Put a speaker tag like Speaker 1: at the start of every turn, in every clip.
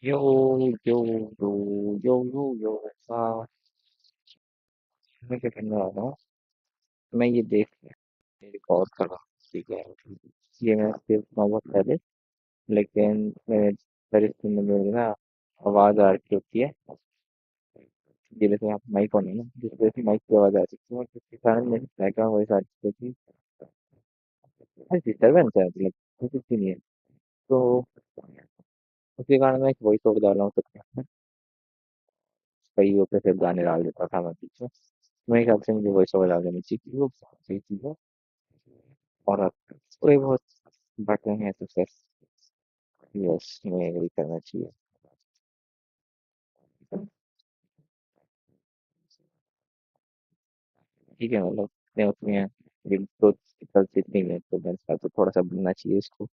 Speaker 1: यो यो यो यो मैं क्या करने वाला हूँ। मैं ये देख रिकॉर्ड कर रहा हूँ। ठीक है, ये मैं सिर्फ बहुत पहले, लेकिन मेरे इसमें मेरी ना आवाज आ रही होती है। ये जैसे आप माइक ऑन है ना, जिस वजह से माइक की आवाज आ रही है, और जिसके कारण मेरी बैकग्राउंड वॉइस आ रही है कि डिस्टर्बेंस है, मतलब कुछ भी नहीं है। तो उसके कारण मैं एक वॉइस ओवर डाल रहा हूँ, तो कई पे फिर गाने डाल देता था मैं पीछे। मेरे ख्याल से मुझे वॉइस ओवर डाल देनी चाहिए, वो बहुत सही चीज़ है। और अब थोड़े बहुत बढ़ रहे हैं तो फिर यस, मैं यही करना चाहिए। ठीक है, मतलब इतने उसमें हैं, लेकिन तो कल से इतनी है तो मेरे ख्याल से थोड़ा सा बनना चाहिए इसको।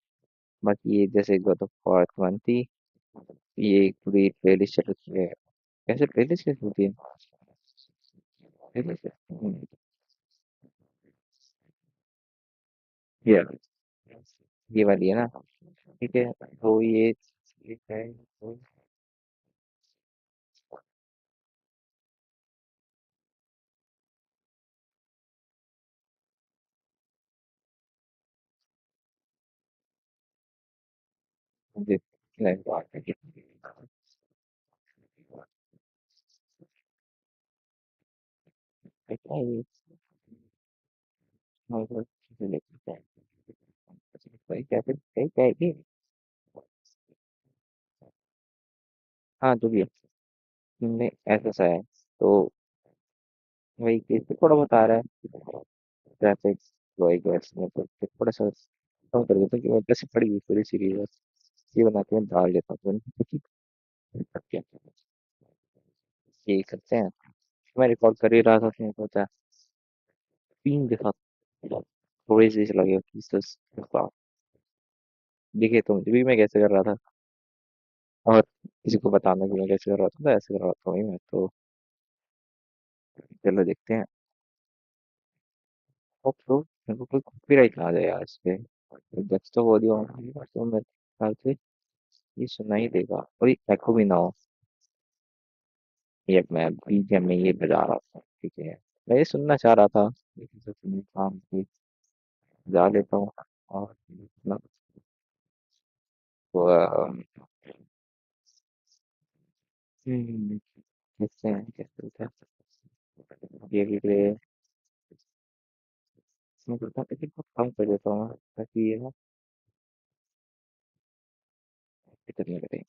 Speaker 1: बाकी ये जैसे गॉड ऑफ वॉर वन थी, ये एक पूरी प्लेलिस्ट चल रही है। कैसे प्लेलिस्ट कैसे होती है? प्लेलिस्ट ये ये वाली है ना? ठीक है, तो ये है तो मुझे नहीं बात है कि क्या है ये? मतलब चीजें लेके क्या है? क्या है ये? हाँ, जो भी है, तुमने ऐसा सा है तो वही केस पे थोड़ा बता रहा है। ट्रैफिक वही गैस में तो फिर थोड़ा सा कम कर देता हूँ कि मैं वैसे पड़ी हुई पूरी सीरीज है, ये बना के मैं डाल देता हूँ क्योंकि करते हैं, यही करते हैं। मैं रिकॉर्ड कर ही रहा था, उसने सोचा तीन के साथ थोड़ी सी लगे पीसेस। देखिए तो मुझे भी मैं कैसे कर रहा था, और किसी को बताना कि मैं कैसे कर रहा था, तो ऐसे कर रहा था वही मैं तो। चलो देखते हैं। होप सो मेरे को कोई कॉपीराइट ना आ जाए यार इस पे। दस तो ऑडियो तो मेरे ख्याल से ये सुना ही देगा, और ये एको भी ना हो। ये मैं बीजीएम में ये बजा रहा था, ठीक है। मैं ये सुनना चाह रहा था, लेकिन तो सुनने काम की बजा लेता हूँ। और अपना वो, देखते हैं कैसे होता है। ये भी मैं करता हूँ, लेकिन बहुत कम कर देता हूँ ताकि ये ना दिक्कत नहीं करे।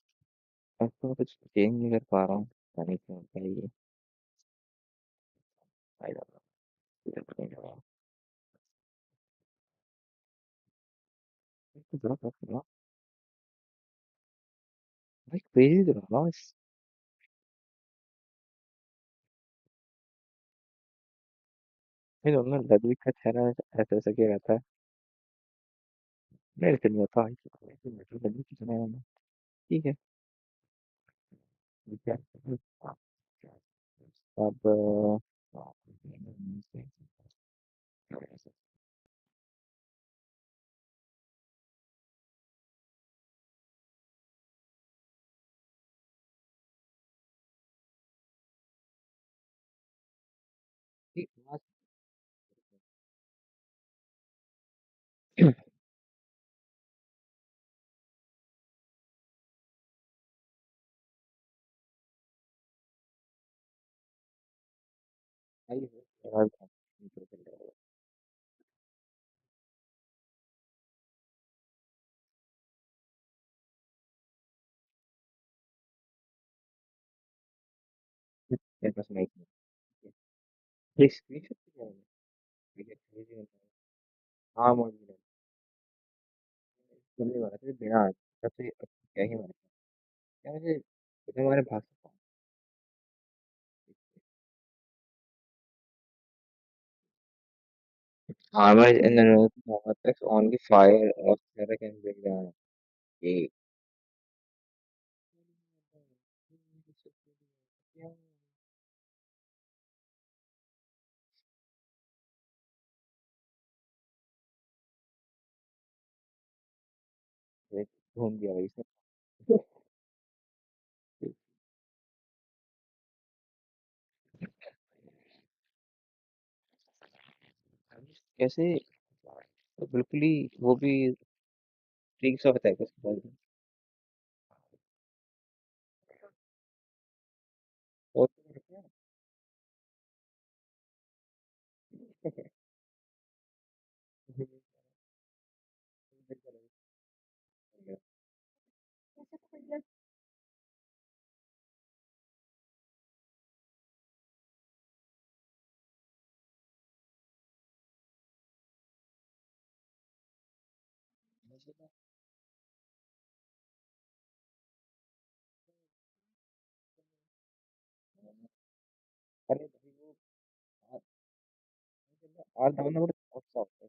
Speaker 1: अब तो मैं कुछ चेंज नहीं कर पा रहा हूँ, पता नहीं क्यों होता है ये। I don't know, दिक्कत नहीं कर रहा हूँ। तो जरा सा सुनो, भाई क्रेजी तो रहा हूँ इस। ये दोनों लद्दाख का चेहरा ऐसा ऐसा क्या रहता है, मेरे से नहीं होता है। लद्दाख की सुना है मैंने। ठीक है, ठीक है। अब ठीक, आई है। मेरे पास माइक नहीं है। ये स्क्रीनशॉट क्या है? ठीक है, crazy बंदा है। हाँ, मौजूद है। चलने वाला था बिना, तब से अब क्या ही मारे। क्या मुझे हमारे भाग सकता हूँ। Armor in the north attacks only fire or terror can bring down a घूम गया भाई इसने। कैसे? तो बिल्कुल ही वो भी ठीक सा बताया कैसे बोलते हैं। और तो क्या है? अरे भाई वो आज दावना बड़ा बहुत सा होता है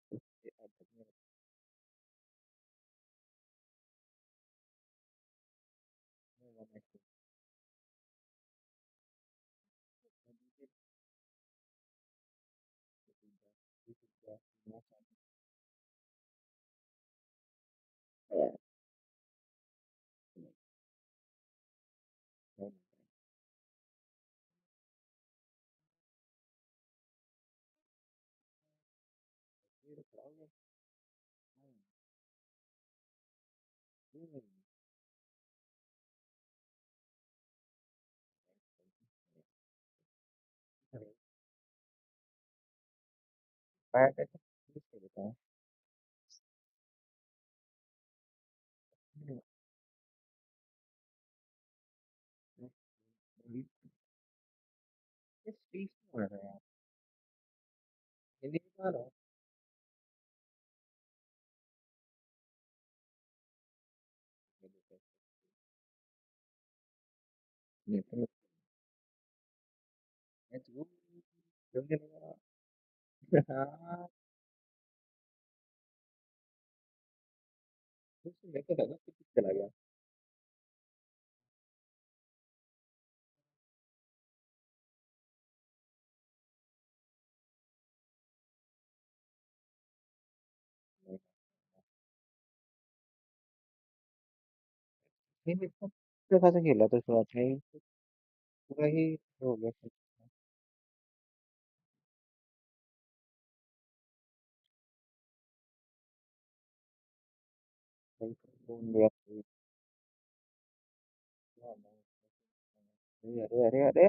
Speaker 1: मैं कैसे देता हूँ। ये स्पीच बोल रहे हैं आप हिंदी में कहा रहा हूँ। मैं जल्दी लगा हाँ मेरे को लगा कि चला गया। नहीं मैं इतना अच्छा खासा खेला था शुरुआत में ही, पूरा ही हो गया फिर। भाई फोन लिया कोई, अरे अरे अरे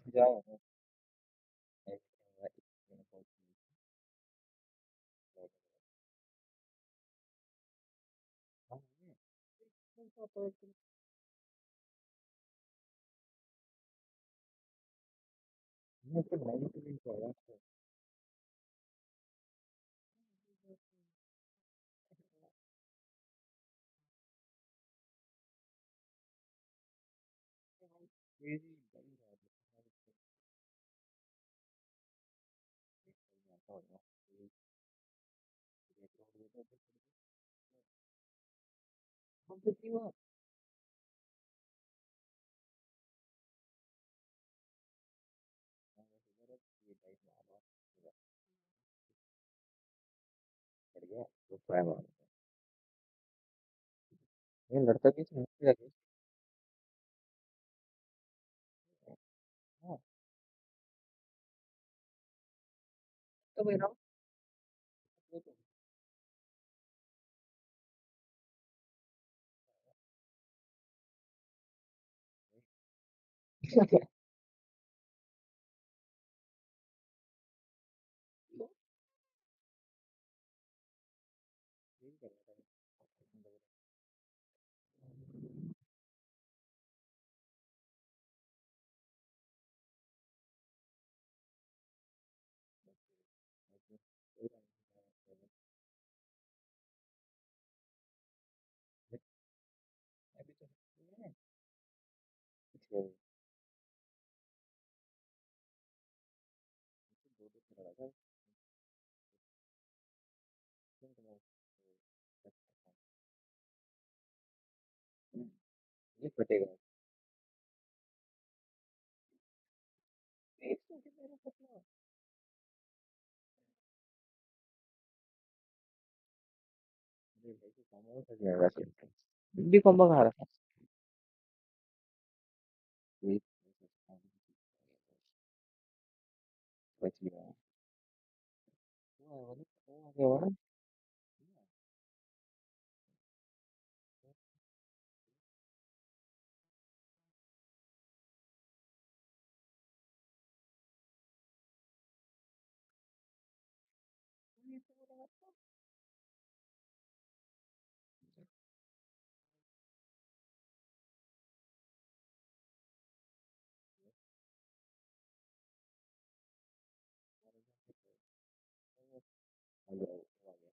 Speaker 1: जाओ बढ़िया तो प्राइम ये लड़का भी इसमें लगे। हाँ तो भाई रहा ये फटेगा। एक तो मेरा फटना। अरे भाई तो कॉम्बो फट गया वैसे। भी कॉम्बो खा रहा था। एक बच गया। वो आ गया वाला। आ गया वो आ गया।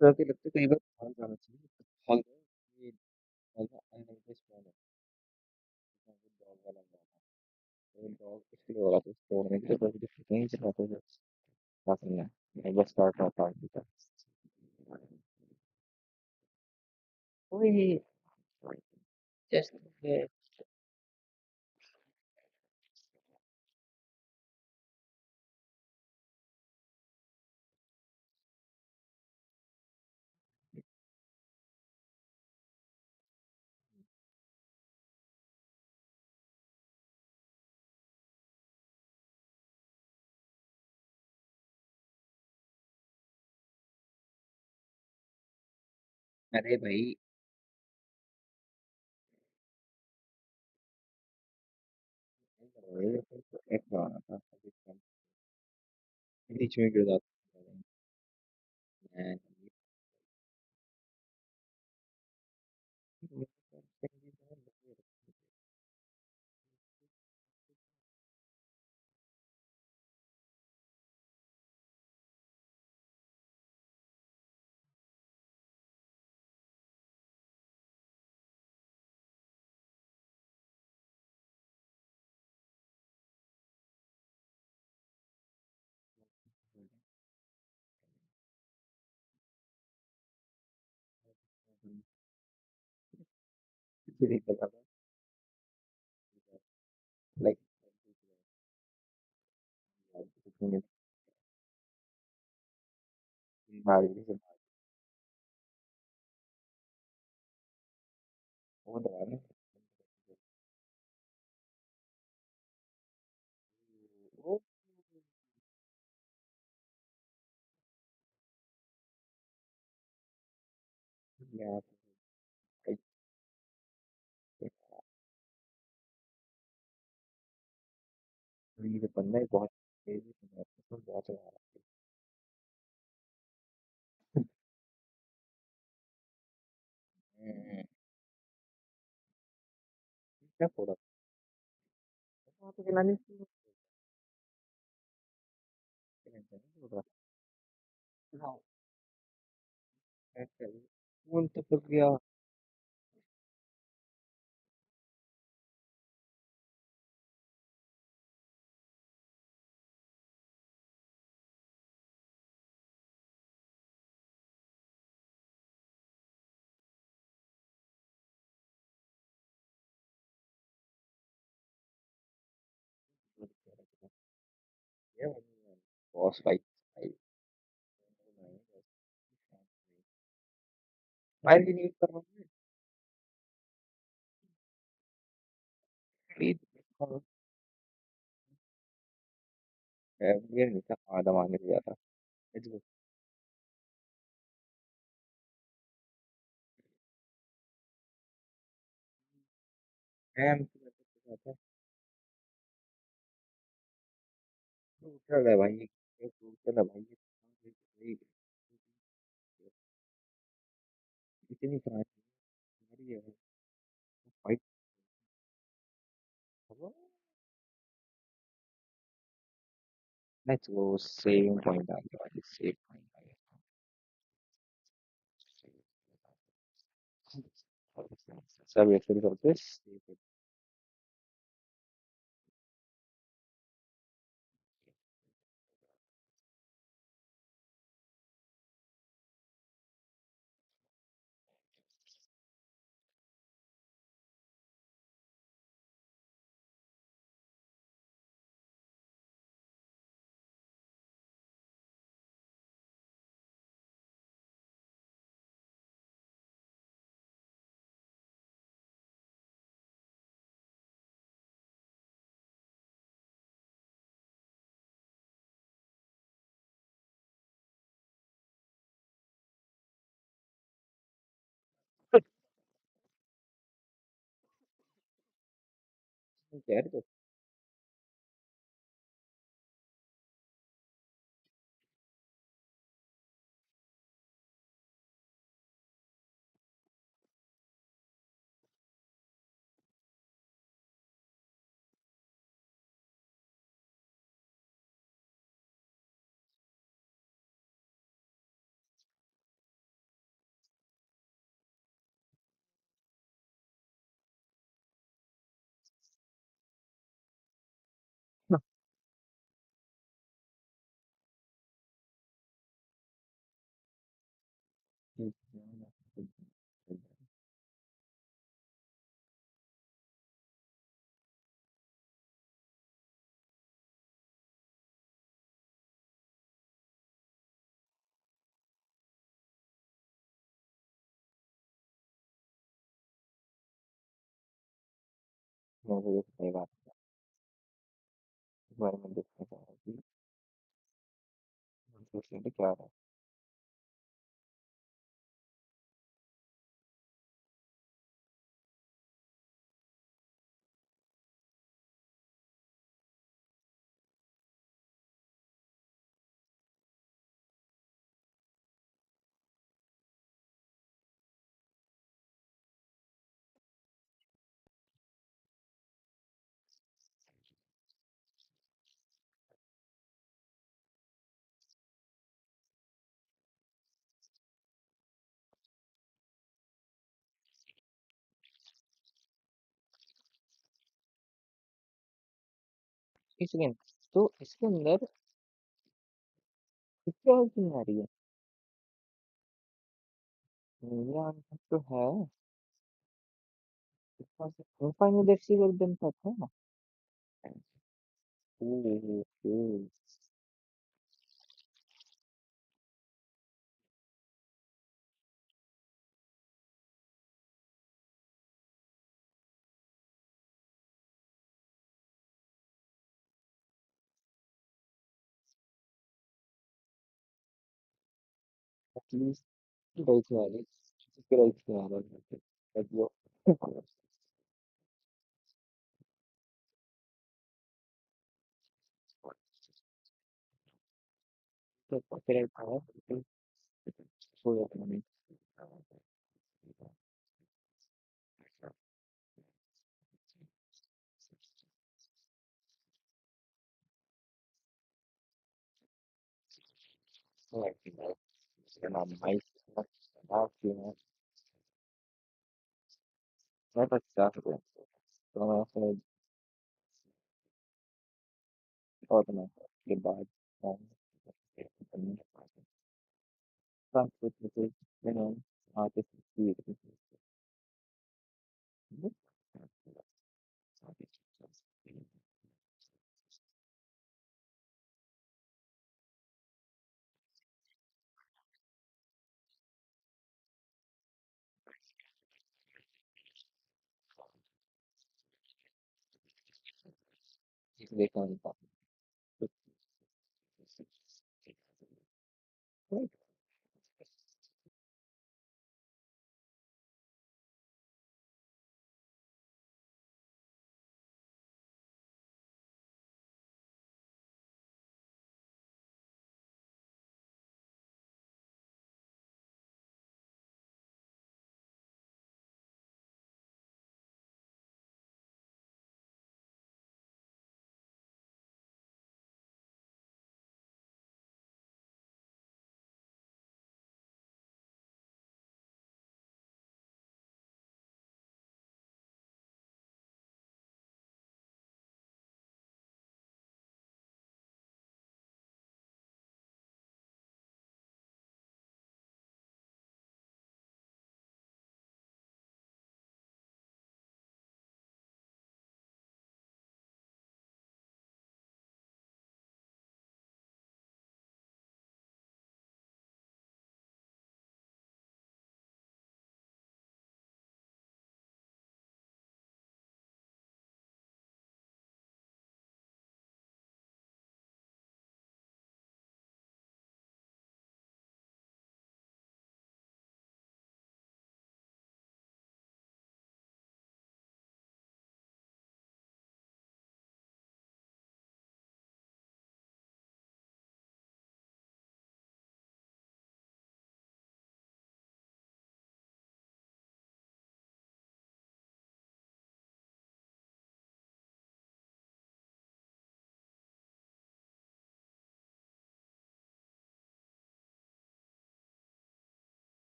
Speaker 1: तो लगता है कई बार बाहर जाना चाहिए। हॉल ये अनलाइक स्पॉन है। डॉग वाला तो डॉग इसलिए हो रहा था तोड़ने के लिए तो कहीं से खाते थे। काफी है। एक बार स्टार्ट रहा था। वही जस्ट अरे भाई एक गाना था बीच में गिर जाता है। लाइक वो दबा ना वो यार भाई, ये बंदा ही बहुत तेजी से बहुत चला रहा है। हम्म, क्या फोड़ा वहाँ पे चलाने की टेंशन नहीं होगा। हाँ, ऐसा ही। फोन तो फट गया। ये बॉस फाइट भाई, फाइल भी नहीं यूज कर रहा हूँ मैं। ये नहीं था आधा मांगने को जाता। Let's go। मैम की मदद से जाता है। तो चल रहा है भाई, ये तो चल रहा है भाई, ये भाई, इतनी खराब हमारी है fight. Let's go, same point आ गया भाई, सेम पॉइंट आ गया। सब ये फिर करते कह रहे तो। मैं तो ये सही बात इस बारे में देखना चाह रहा हूँ कि क्या रहा है। इसलिए तो इसके अंदर कितने की आ रही है। मेरा आंसर तो है इसका फाइनल डेस्टिनेशन दिन तक है ना। ओके। एटलीस्ट गई थी वाली। Ispirazione. Oddio. Scusami. Non mai ottimo. Non è passato. Sono orme che bad. Frankfurt bitte, genau. Ah, das ist die. Ich will gar nicht machen.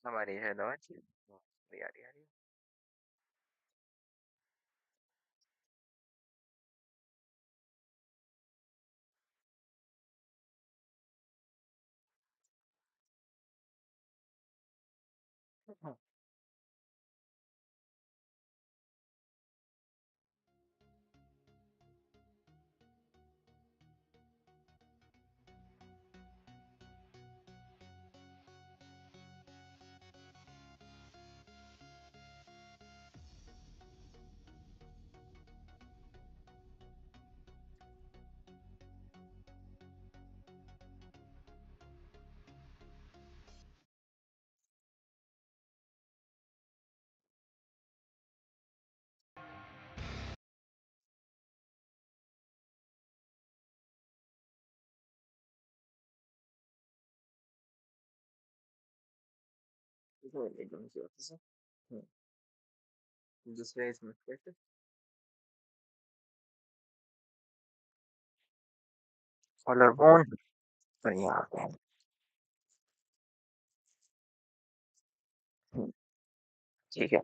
Speaker 1: Sama deh, saya doang sih. Hari-hari. Itu legend sih apa sih? Hmm. Just raise my question. Collarbone. Ternyata. ठीक है.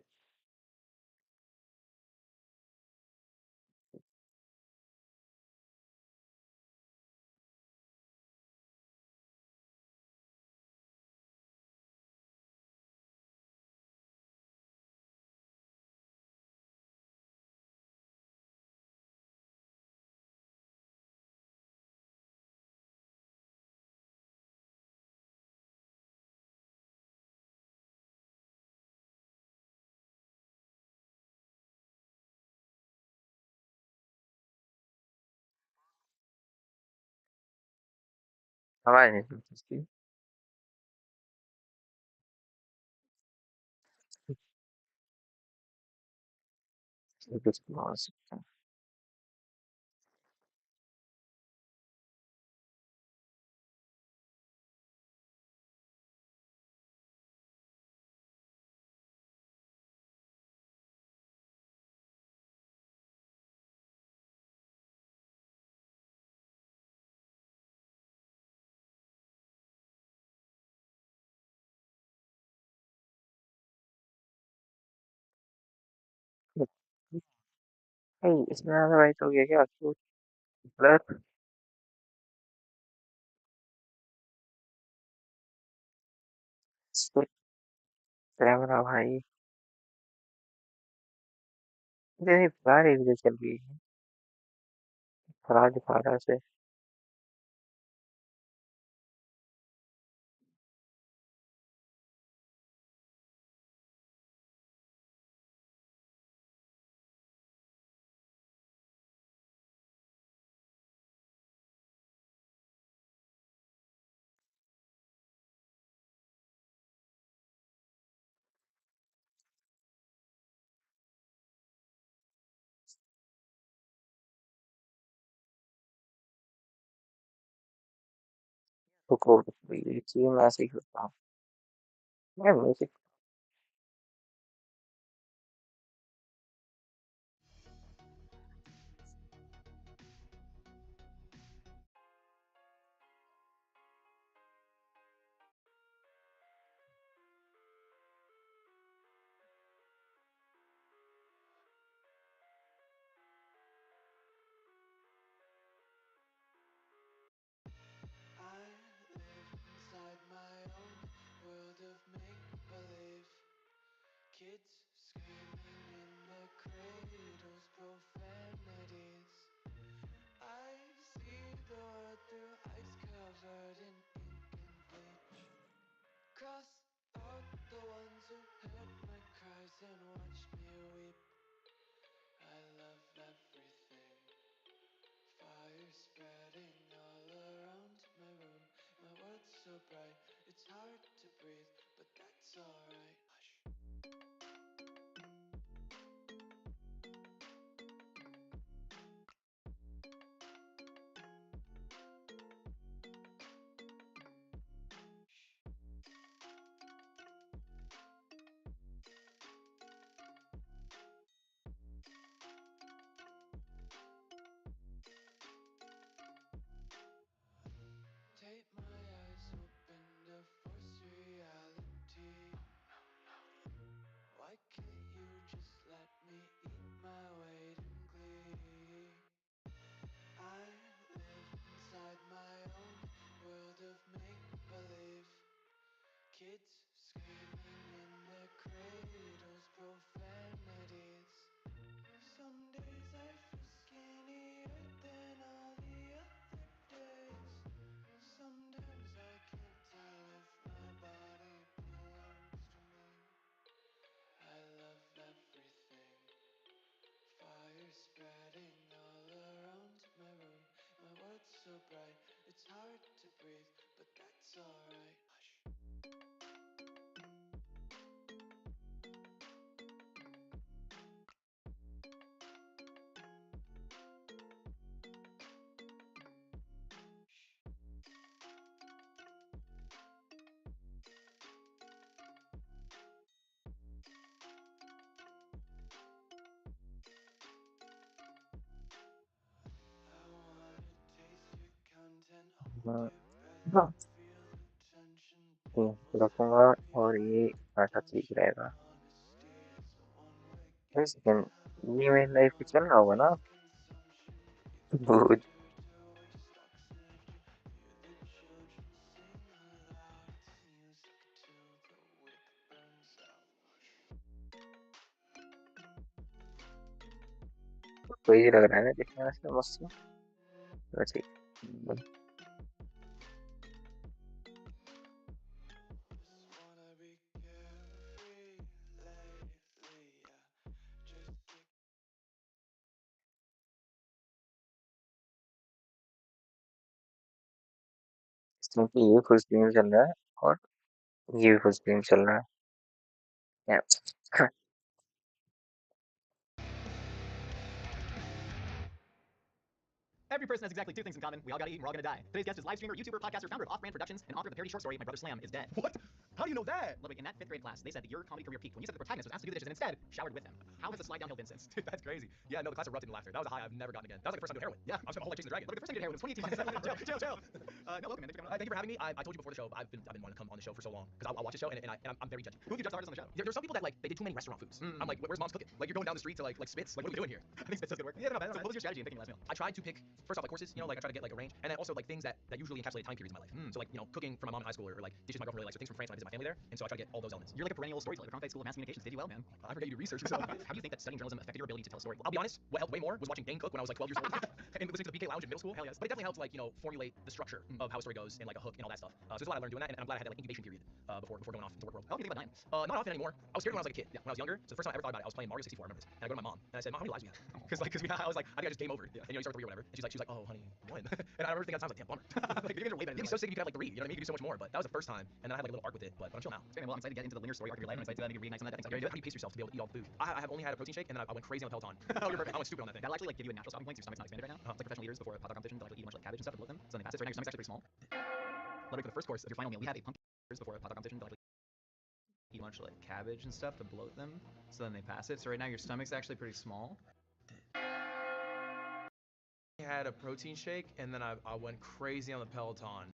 Speaker 1: आवाज नहीं सुनती इसकी। इसलिए कुछ बोल सकते हैं। नहीं, इसमें ज्यादा भाई तो गया क्या तो गलत। कैमरा भाई, मुझे बाहर एक चल रही है, खराब दिखा रहा है इसे। रुको, ये चीज मैं ऐसे ही करता हूँ। मैं music.
Speaker 2: I live inside my own world of make-believe. Kids screaming in the cradles, profanities. I see the world through ice covered in ink and bleach. Cross out the ones who heard my cries and watched me weep. I love everything. Fire spreading all around my room. My world's so bright, it's hard to breathe, but that's alright. Hush. Tape my eyes open to force reality. Why can't you just let me eat my weight in glee? I live inside my own world of make-believe. Kids screaming in the cradles, profanities. Some days I feel skinnier than all the other days. Sometimes I can't tell if my body belongs to me. I love everything. Fire spreading all around my room. My world's so bright, it's hard to breathe, but that's alright. Hush. I wanna taste your content, hold
Speaker 1: हाँ,
Speaker 2: your breath and feel the tension.
Speaker 1: तो
Speaker 2: People's
Speaker 1: रखूंगा
Speaker 2: feel
Speaker 1: और ये ऐसा ठीक
Speaker 2: caution.
Speaker 1: रहेगा।
Speaker 2: Honesty is the one way
Speaker 1: एक
Speaker 2: gate to
Speaker 1: second,
Speaker 2: hell.
Speaker 1: ये मेरी लाइफ पे चल रहा होगा ना?
Speaker 2: Consumption. You
Speaker 1: Good.
Speaker 2: cater to waste stocks, and if you hear the children sing aloud, it's music till the wick burns out.
Speaker 1: कोई लग रहा है ना देखने में से मस्त सा। वैसे ही।
Speaker 2: Just wanna be carefree lately, yeah. Just kick.
Speaker 1: क्योंकि ये फुल स्क्रीन चल रहा है और ये भी फुल स्क्रीन चल रहा है।
Speaker 3: Every person has exactly two things in common. We all gotta eat and we're all gonna die. Today's guest is live streamer, YouTuber, podcaster, founder of Off Brand Productions, and author of the parody short story My Brother Slam is Dead.
Speaker 4: What? How do you know that?
Speaker 3: Ludwig, in that fifth grade class, they said that your comedy career peaked when you said the protagonist was asked to do the dishes and instead showered with them. How has the slide downhill been since?
Speaker 4: Dude, that's crazy. Yeah, no, the class erupted in laughter. That was a high I've never gotten again. That was like the first time I did heroin. Yeah, I spent my whole life chasing the dragon.
Speaker 3: Look, the first time you did heroin was 2018. Jail. No, welcome, man.
Speaker 4: Thank you for having me. I told you before the show, I've been wanting to come on the show for so long because I'll watch the show and I'm very judgy.
Speaker 3: Who have you judged the hardest on the show?
Speaker 4: There's some people that like they did too many restaurant foods. I'm like, where's mom's cooking? Like you're going down the street to like Spitz. Like what are we doing here?
Speaker 3: I think Spitz does good work.
Speaker 4: Yeah, no, man.
Speaker 3: So what was your strategy in picking your last meal?
Speaker 4: I tried to pick first off like courses, you know, like I try to get like a range, and then also like things that usually encapsulate time periods in my life. So like you know, cooking for my mom in high school or like dishes my girlfriend really likes, or things from France when I visit my family there, and so I try to get all those elements.
Speaker 3: You're like a perennial storyteller. The Cronkite School of Mass Communications did you well, man.
Speaker 4: I forget you do research. So.
Speaker 3: How do you think that studying journalism affected your ability to tell a story?
Speaker 4: I'll be honest, what helped way more was watching Dane Cook when I was like 12 years old and listening to the BK Lounge in middle school.
Speaker 3: Hell yes.
Speaker 4: But it definitely helped like, you know, formulate the structure of how a story goes and like a hook and all that stuff. So there's a lot I learned doing that, and I'm glad I had that like incubation period before going off into work world.
Speaker 3: How do you think about dying?
Speaker 4: Not often anymore. I was scared when I was like a kid. Yeah. When I was younger, so the first time I ever thought about it, I was playing Mario 64. I remember this. And I go to my mom and I said, "Mom, how many lives do we have?" Because I was like, I think I just game over. Yeah. And you know, you start 3 or whatever. And she's like, "Oh, honey, one." And I remember thinking at times like, damn, bummer. Like you guys are way better. You'd be so sick if you could have like 3. You know what I mean? You could do so much more. But that was the first time, and then I had like a little arc with it. But I'm chill now.
Speaker 3: Well, I'm excited to get into the linear story arc of your life. I'm excited to maybe reignite some of that.
Speaker 4: How do you pace yourself to be able to eat all the food? I have only had a protein shake, and then I went crazy on the Peloton.
Speaker 3: Oh, you're perfect.
Speaker 4: I went stupid on that thing.
Speaker 3: That'll actually like give you a natural stopping point because your stomach's not expanded right now. It's like professional eaters before a hot dog competition. They'll actually eat a bunch of like cabbage and stuff to bloat them. So then they pass it. So right now your stomach's actually pretty small. Ludwig, for the first course of your final meal, we have a pumpkin before a hot dog competition. They'll actually eat a bunch of like cabbage and stuff to bloat them. So then they pass it. So right now your stomach's actually pretty small.
Speaker 4: I had a protein shake, and then I went crazy on the Peloton.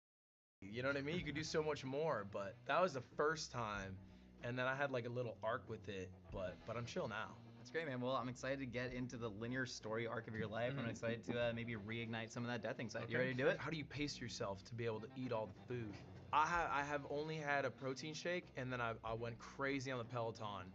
Speaker 4: You know what I mean? You could do so much more, but that was the first time, and then I had like a little arc with it, but I'm chill now.
Speaker 3: That's great, man. Well, I'm excited to get into the linear story arc of your life. I'm excited to maybe reignite some of that death anxiety.
Speaker 4: Okay.
Speaker 3: You ready to do it?
Speaker 4: How do you pace yourself to be able to eat all the food? I have only had a protein shake, and then I went crazy on the Peloton.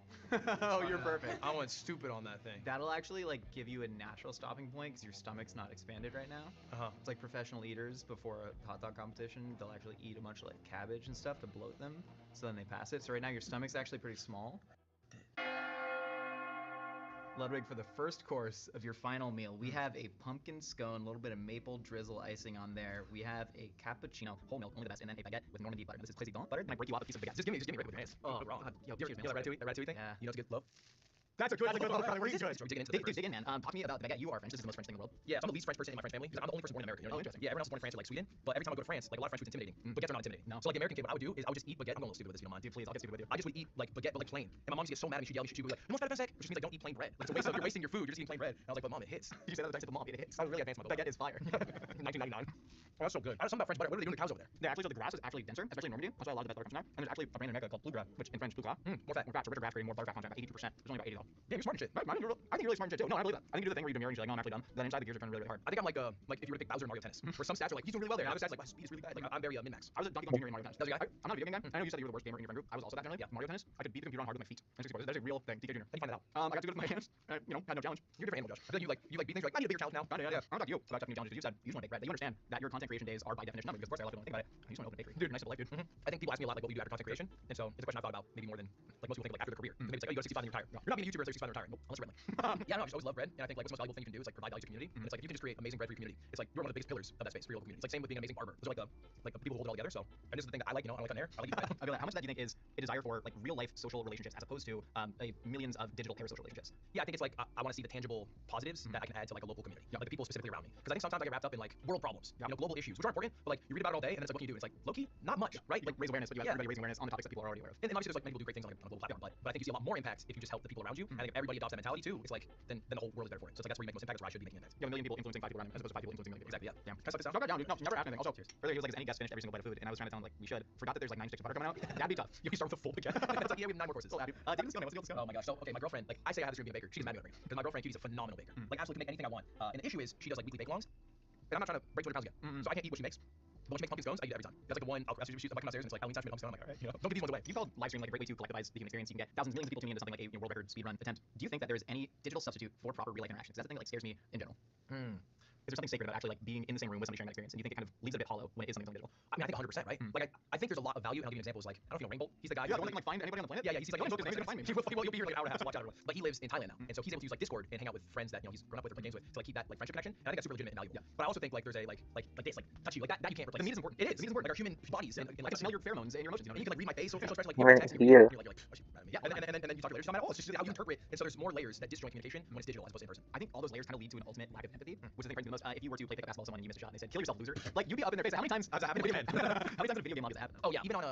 Speaker 3: Oh, you're perfect.
Speaker 4: I went stupid on that thing.
Speaker 3: That'll actually like give you a natural stopping point because your stomach's not expanded right now. It's like professional eaters before a hot dog competition. They'll actually eat a bunch of like cabbage and stuff to bloat them. So then they pass it. So right now your stomach's actually pretty small. Ludwig, for the first course of your final meal, we have a pumpkin scone, a little bit of maple drizzle icing on there. We have a cappuccino, whole milk, only the best, and then a baguette with Normandy butter. This is Clazy Don't butter. Might break you off a piece of baguette. Just give me right with your hands.
Speaker 4: Oh,
Speaker 3: wrong.
Speaker 4: Yo, that ratatouille thing?
Speaker 3: Yeah.
Speaker 4: You know it's good? Love?
Speaker 3: That's a good one.
Speaker 4: Where are you going? Dig into
Speaker 3: Dude, dig in, man. Talk to me about the baguette. You are French. This is the most French thing in the world.
Speaker 4: Yeah, so I'm the least French person in my French family because I'm the only person born in America. You know what I mean?
Speaker 3: Interesting.
Speaker 4: Yeah, everyone else is born in France or like Sweden. But every time I go to France, like a lot of French food's intimidating. Baguettes are not intimidating.
Speaker 3: No.
Speaker 4: So like the American kid, what I would do is I would just eat baguette. I'm going a little stupid with this, you don't mind.
Speaker 3: Dude, please, I'll get stupid with you.
Speaker 4: I just would eat like baguette but like plain. And my mom used to get so mad at me. She'd yell at me. She'd be like, "No, it's not which just means like don't eat plain bread. Like it's a waste of you're wasting your food. You're just eating plain bread." And I was like, "But mom, it hits."
Speaker 3: You say that the mom, it hits.
Speaker 4: I was really advanced my
Speaker 3: Baguette is fire.
Speaker 4: 1999. Oh, that's so good. I know something about French butter. What are they doing to cows over there?
Speaker 3: Yeah, actually, so the grass is actually denser, especially in Normandy. That's why a lot of the best butter comes from there. And there's actually a brand in America called Blue Gras, which in French, Blue Gras.
Speaker 4: More fat.
Speaker 3: So richer grass grain, more butter fat content, about 82%. There's only about 80 though.
Speaker 4: Damn, you're smart and shit.
Speaker 3: Right, I think you're really smart and shit too. No, I believe that. I think you do the thing where you do mirror and you're like, no, I'm actually done. Then inside the gears are turning really, really hard.
Speaker 4: I think I'm like if you were to pick Bowser in Mario Tennis, where some stats are like he's doing really well there, and other stats like my speed is really bad. Like I'm very min-max.
Speaker 3: I was a Donkey Kong Jr. in Mario Tennis.
Speaker 4: That's a guy.
Speaker 3: I'm not a video game guy. I know you said that you were the worst gamer in your friend group. I was also that generally. Yeah, Mario Tennis. I could beat the computer on hard with my feet. There's a real thing. DK Jr.
Speaker 4: How do you find that out?
Speaker 3: I got to good with my hands. Had no challenge.
Speaker 4: You're a different animal, Josh. I feel like you like beat things. You're like I need a bigger challenge now.
Speaker 3: Yeah. I'm not you about accepting new challenges. You said you just want to bake bread. That you understand that your content creation days are by definition numbers. Because of course I love to think about it. I just want to open a bakery.
Speaker 4: Dude, nice simple life, dude. I think people ask me a lot like what we do after content creation, and so it's a question I've thought about maybe more than like most people think like after their career. Maybe it's like, oh, you go to 65 and you retire. You're not being a YouTuber until 65 and retire. Nope, unless you're Redley. Yeah, no, I just always love bread, and I think like what's the most valuable thing you can do is like provide value to your community. And it's like if you can just create amazing bread for your community, it's like you're one of the biggest pillars of that space for your local community. It's like same with being an amazing barber. Those are like the people who hold it all together. So and this is the thing that I like, you know, I like on air. I like
Speaker 3: I feel like how much of that do you think is a desire for like real life social relationships as opposed to millions of digital parasocial relationships?
Speaker 4: Yeah, I think it's like I want to see the tangible positives that I can add to like a local community, you know, like the people specifically around me. Because I think sometimes I get wrapped up in like world problems, you know, global issues, which are important, but like you read about it all day and then it's like what can you do? It's like low key, not much, right?
Speaker 3: Like raise awareness, but you have everybody raising awareness on the topics that people are already aware of.
Speaker 4: And obviously there's like many people do great things on, like, on a global platform, but I think you see a lot more impact if you just help the people around you. And I think if everybody adopts that mentality too, it's like then the whole world is there for it. So it's like that's where you make most impact. That's where I should be making impact.
Speaker 3: You have a million people influencing 5 people around you as opposed to 5 people influencing a million people.
Speaker 4: Exactly. Yeah.
Speaker 3: Can I suck this out? Drop that down, dude. No, never asked anything. Also, cheers. Earlier he was like, has any guest finished every single bite of food? And I was trying to tell him like we should. Forgot that there's like 9 sticks of butter coming out. That'd be tough.
Speaker 4: You start with a full baguette. It's like yeah, we have 9 more courses.
Speaker 3: Still, dude. Take this going. Let's go.
Speaker 4: Oh my gosh. So okay, my girlfriend, like I say I have this dream to be a baker. She gets mad at me because my girlfriend Kitty's a phenomenal baker. Like absolutely can make anything I want. And the issue is she does like weekly bake longs, and I'm not trying to break 200 pounds again. So I can't eat what she makes. But when she makes pumpkin scones, I eat it every time. That's like the one. I'll she's like come downstairs and it's like Eileen Touch me pumpkin scone. I'm like, all right, you know, don't get these ones away.
Speaker 3: You called live stream like a great way to collectivize the human experience. You can get thousands, millions of people tuning into something like a world record speedrun attempt. Do you think that there is any digital substitute for proper real life interactions? That's the thing that like scares me in general. Is there something sacred about actually like being in the same room with somebody sharing that experience? And you think it kind of leaves it a bit hollow when it is something digital?
Speaker 4: I mean, I think 100%, right?
Speaker 3: Mm.
Speaker 4: Like, I think there's a lot of value, and I'll give you an example. Is like, I don't know if you know Rainbow. He's the guy.
Speaker 3: Yeah, the one that can like find anybody on the planet.
Speaker 4: Yeah, he's like,
Speaker 3: Don't
Speaker 4: oh,
Speaker 3: invoke his name, you're gonna find me.
Speaker 4: You'll be here in like an hour and a half, so watch out, everyone. But he lives in Thailand now, and so he's able to use like Discord and hang out with friends that he's grown up with or play games with to like keep that like friendship connection. And I think that's super legitimate and valuable.
Speaker 3: Yeah.
Speaker 4: But I also think like there's a like this like touchy like that you can't replace.
Speaker 3: The meat is important.
Speaker 4: It is.
Speaker 3: The meat is important.
Speaker 4: Like our human bodies and
Speaker 3: I
Speaker 4: like
Speaker 3: can smell your pheromones and your emotions. You know
Speaker 4: and
Speaker 3: what I
Speaker 4: you
Speaker 3: mean?
Speaker 4: can like read my face, so facial expression, like
Speaker 1: Right
Speaker 4: text, and
Speaker 1: here.
Speaker 4: you're like, oh, yeah, and then you talk to later. It's not at all. It's just how you interpret. And so there's more layers that disjoint communication when it's digital as opposed to in person.
Speaker 3: I think all those layers kind of lead to an ultimate lack of empathy, which is the thing that brings me the most. If you were to play pick up basketball with someone and you missed a shot and they said, "Kill yourself, loser," like you'd be up in their face. Like, how many times has that happened in a video game? How many times in a video game log does that happen?
Speaker 4: Oh yeah, even on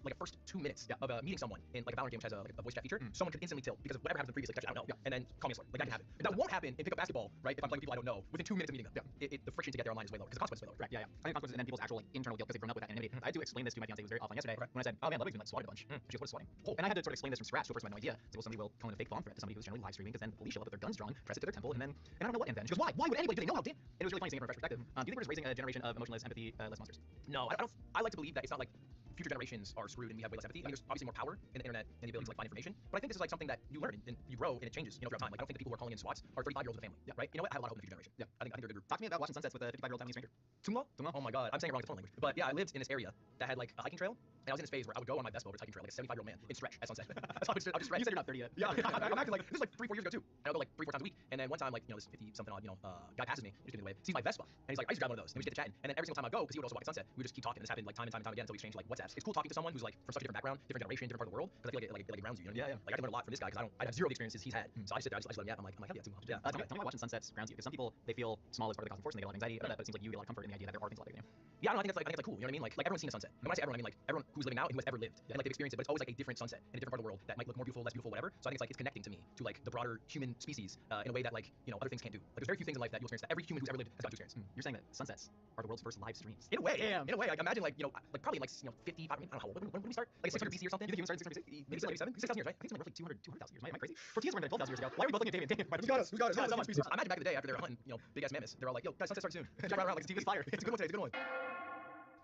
Speaker 4: like a first 2 minutes of meeting someone in like a Valorant game which has a voice chat feature, someone could instantly tilt because of whatever happened previously. I don't know.
Speaker 3: Yeah.
Speaker 4: And then call me a slur. Like that can happen. That won't happen in pick up basketball, right? If I'm playing with people I don't know, within 2 minutes of meeting them.
Speaker 3: Yeah.
Speaker 4: The friction to get there online is way lower because the consequence is way lower.
Speaker 3: Correct. Yeah. I think consequences and then people's actual like internal guilt because they've grown up with that anonymity. I had to explain this to my fiance who was very offline yesterday when I said, "Oh man, Ludwig's been like swatted a bunch." She goes, "What is swatting?" And I had to sort of explain this from scratch to a person who had no idea. So somebody will call in a fake bomb threat to somebody who's generally live streaming because then the police show up with their guns drawn, press it to their temple, and I don't know what. And then she goes, "Why? Why would anybody do? They know how damn." And it was really funny seeing it from a fresh perspective. Do you think we're just raising a generation of emotionless, empathy, less monsters?
Speaker 4: No, I don't. I like to believe that it's not like future generations are screwed and we have way less empathy. I mean, there's obviously more power in the internet and the ability to like find information, but I think this is like something that you learn and you grow and it changes, throughout time. Like I don't think the people who are calling in SWATs are 35-year-olds with a family.
Speaker 3: Yeah.
Speaker 4: Right? You know what? I have a lot of hope in the future generation.
Speaker 3: Yeah.
Speaker 4: I think they're a good group.
Speaker 3: Talk to me about watching sunsets with a 55-year-old Taiwanese stranger.
Speaker 4: Tumlo?
Speaker 3: Tumlo?
Speaker 4: Oh my god, I'm saying it wrong. It's a foreign language. But yeah, I lived in this area that had like a hiking trail, and I was in this phase where I would go on my Vespa over this hiking trail, like a 75-year-old man in stretch at sunset. So I would just stretch.
Speaker 3: You said you're not 30 yet.
Speaker 4: Yeah, I'm acting like this is like 3-4 years ago too. And I'll go like 3-4 times a week. And then one time, like this 50-something odd guy passes me, just giving me away, sees my Vespa, and he's like, I just grabbed one of those. And we just get to chatting. And then every single time I go, because he would also walk at sunset, we would just keep talking. This happened like time and time again until we exchanged like WhatsApps. It's cool talking to someone who's like from such a different background, different generation, different part of the world, because I feel like it grounds you. You know what I mean? Like I can learn a lot from this guy because I have zero of the experiences he's had. So I just sit there, I just let him yap. I'm like, hell yeah, too much.
Speaker 3: Yeah. Tell me about watching sunsets grounds you because some people they feel small as part of the cosmic force and they get a lot of anxiety about that, but it seems like you get a lot of comfort in the idea that there are things a lot bigger than you.
Speaker 4: Yeah, I don't know, I think it's like cool. You know what I mean? Like everyone's seen a sunset. And when I say everyone, I mean like everyone who's living now and who has ever lived. And like they've experienced it, but it's always like a different sunset in a different part of the world that might look more beautiful, less beautiful, whatever. So I think it's connecting to me to like the broader human species in a way that like other things can't do. Like there's very few things in life that you'll experience that every human who's ever lived has got to experience.
Speaker 3: You're saying that sunsets are the world's first live streams.
Speaker 4: In a way, yeah. In a way, like imagine like like probably like 55. I don't know how old. When did we start? Like 600 BC or something?
Speaker 3: You think humans started in 600 BC?
Speaker 4: Maybe 6,000 years, right?
Speaker 3: I think it's only roughly 200,000 years. Am I crazy? Tortillas were invented 12,000 years ago. Why are we both looking at Damien?
Speaker 4: Who's got us? So much species. I imagine back in the day after they were hunting, big ass mammoths, they're all like, yo, guys, sunset starts soon. Jump around like it's TV's fire. It's a good one today. It's a good one.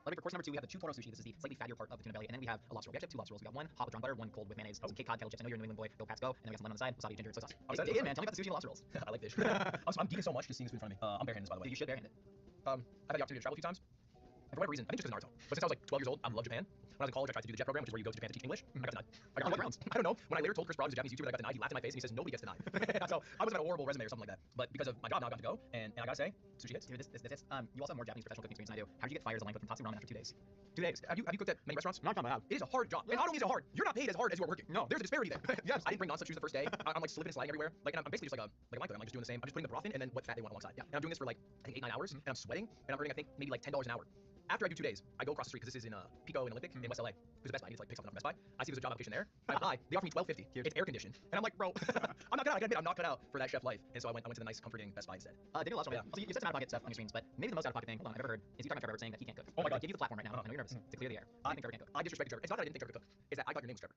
Speaker 3: Let me for course number 2, we have the Chutoro sushi. This is the slightly fattier part of the tuna belly, and then we have a lobster roll. We actually have 2 lobster rolls. We got one hot with drawn butter, one cold with mayonnaise, some cake cod, kettle chips. I know you're a New England boy. Go Pats go. And then we got some lemon on the side, wasabi, ginger, and soy sauce.
Speaker 4: I'm
Speaker 3: Dig in, man. Tell me about the sushi and lobster rolls.
Speaker 4: I like fish. I'm geeking so much just seeing this food in front of me. I'm barehanded, by the way.
Speaker 3: You should barehand it.
Speaker 4: I've had the opportunity to travel a few times. And for whatever reason, I think just because of Naruto. But since I was like 12 years old, I love Japan. When I was in college, I tried to do the JET program, which is where you go to Japan to teach English. I got denied. I got on what grounds? I don't know. When I later told Chris Brown, who's a Japanese YouTuber, that I got denied, he laughed in my face and he says nobody gets denied. So I must have had a horrible resume or something like that. But because of my job now, I got to go. And I gotta say, sushi hits.
Speaker 3: Dude, this. You also have more Japanese professional cooking experience than I do. How did you get fired as a line cook from Tatsu Ramen after 2 days?
Speaker 4: 2 days. Have you cooked at many restaurants?
Speaker 3: Not time I have.
Speaker 4: It is a hard job. And not only is it hard, you're not paid as hard as you are working.
Speaker 3: No.
Speaker 4: There's a disparity there.
Speaker 3: Yes.
Speaker 4: I didn't bring nonstop shoes the first day. I'm like slipping and sliding everywhere. Like, and I'm basically just like a line cook. I'm like just doing the same. I'm just putting the broth in and then what fat they want alongside.
Speaker 3: Yeah.
Speaker 4: And I'm doing this for like I think 8-9 hours, and I'm sweating, and I'm earning I think maybe like $10 an hour. After I do 2 days, I go across the street because this is in Pico and Olympic in West LA. There's a Best Buy. I need to like pick something up from Best Buy. I see there's a job application there. I apply. They offer me $12.50. It's air conditioned, and I'm like, bro, I'm not cut out. I gotta admit, I'm not cut out for that chef life. And so I went to the nice, comforting Best Buy instead.
Speaker 3: Daniel Lobster,
Speaker 4: Yeah.
Speaker 3: Also, you said some out-of-pocket stuff on your streams, but maybe the most out-of-pocket thing, hold on, I've ever heard, is you talking about Trevor saying that he can't cook.
Speaker 4: Oh my God.
Speaker 3: Give you the platform right now. I know you're nervous. To clear the air. I think Trevor can't cook.
Speaker 4: I disrespected Trevor. It's not that I didn't think Trevor could cook. It's that I thought your name was Trevor.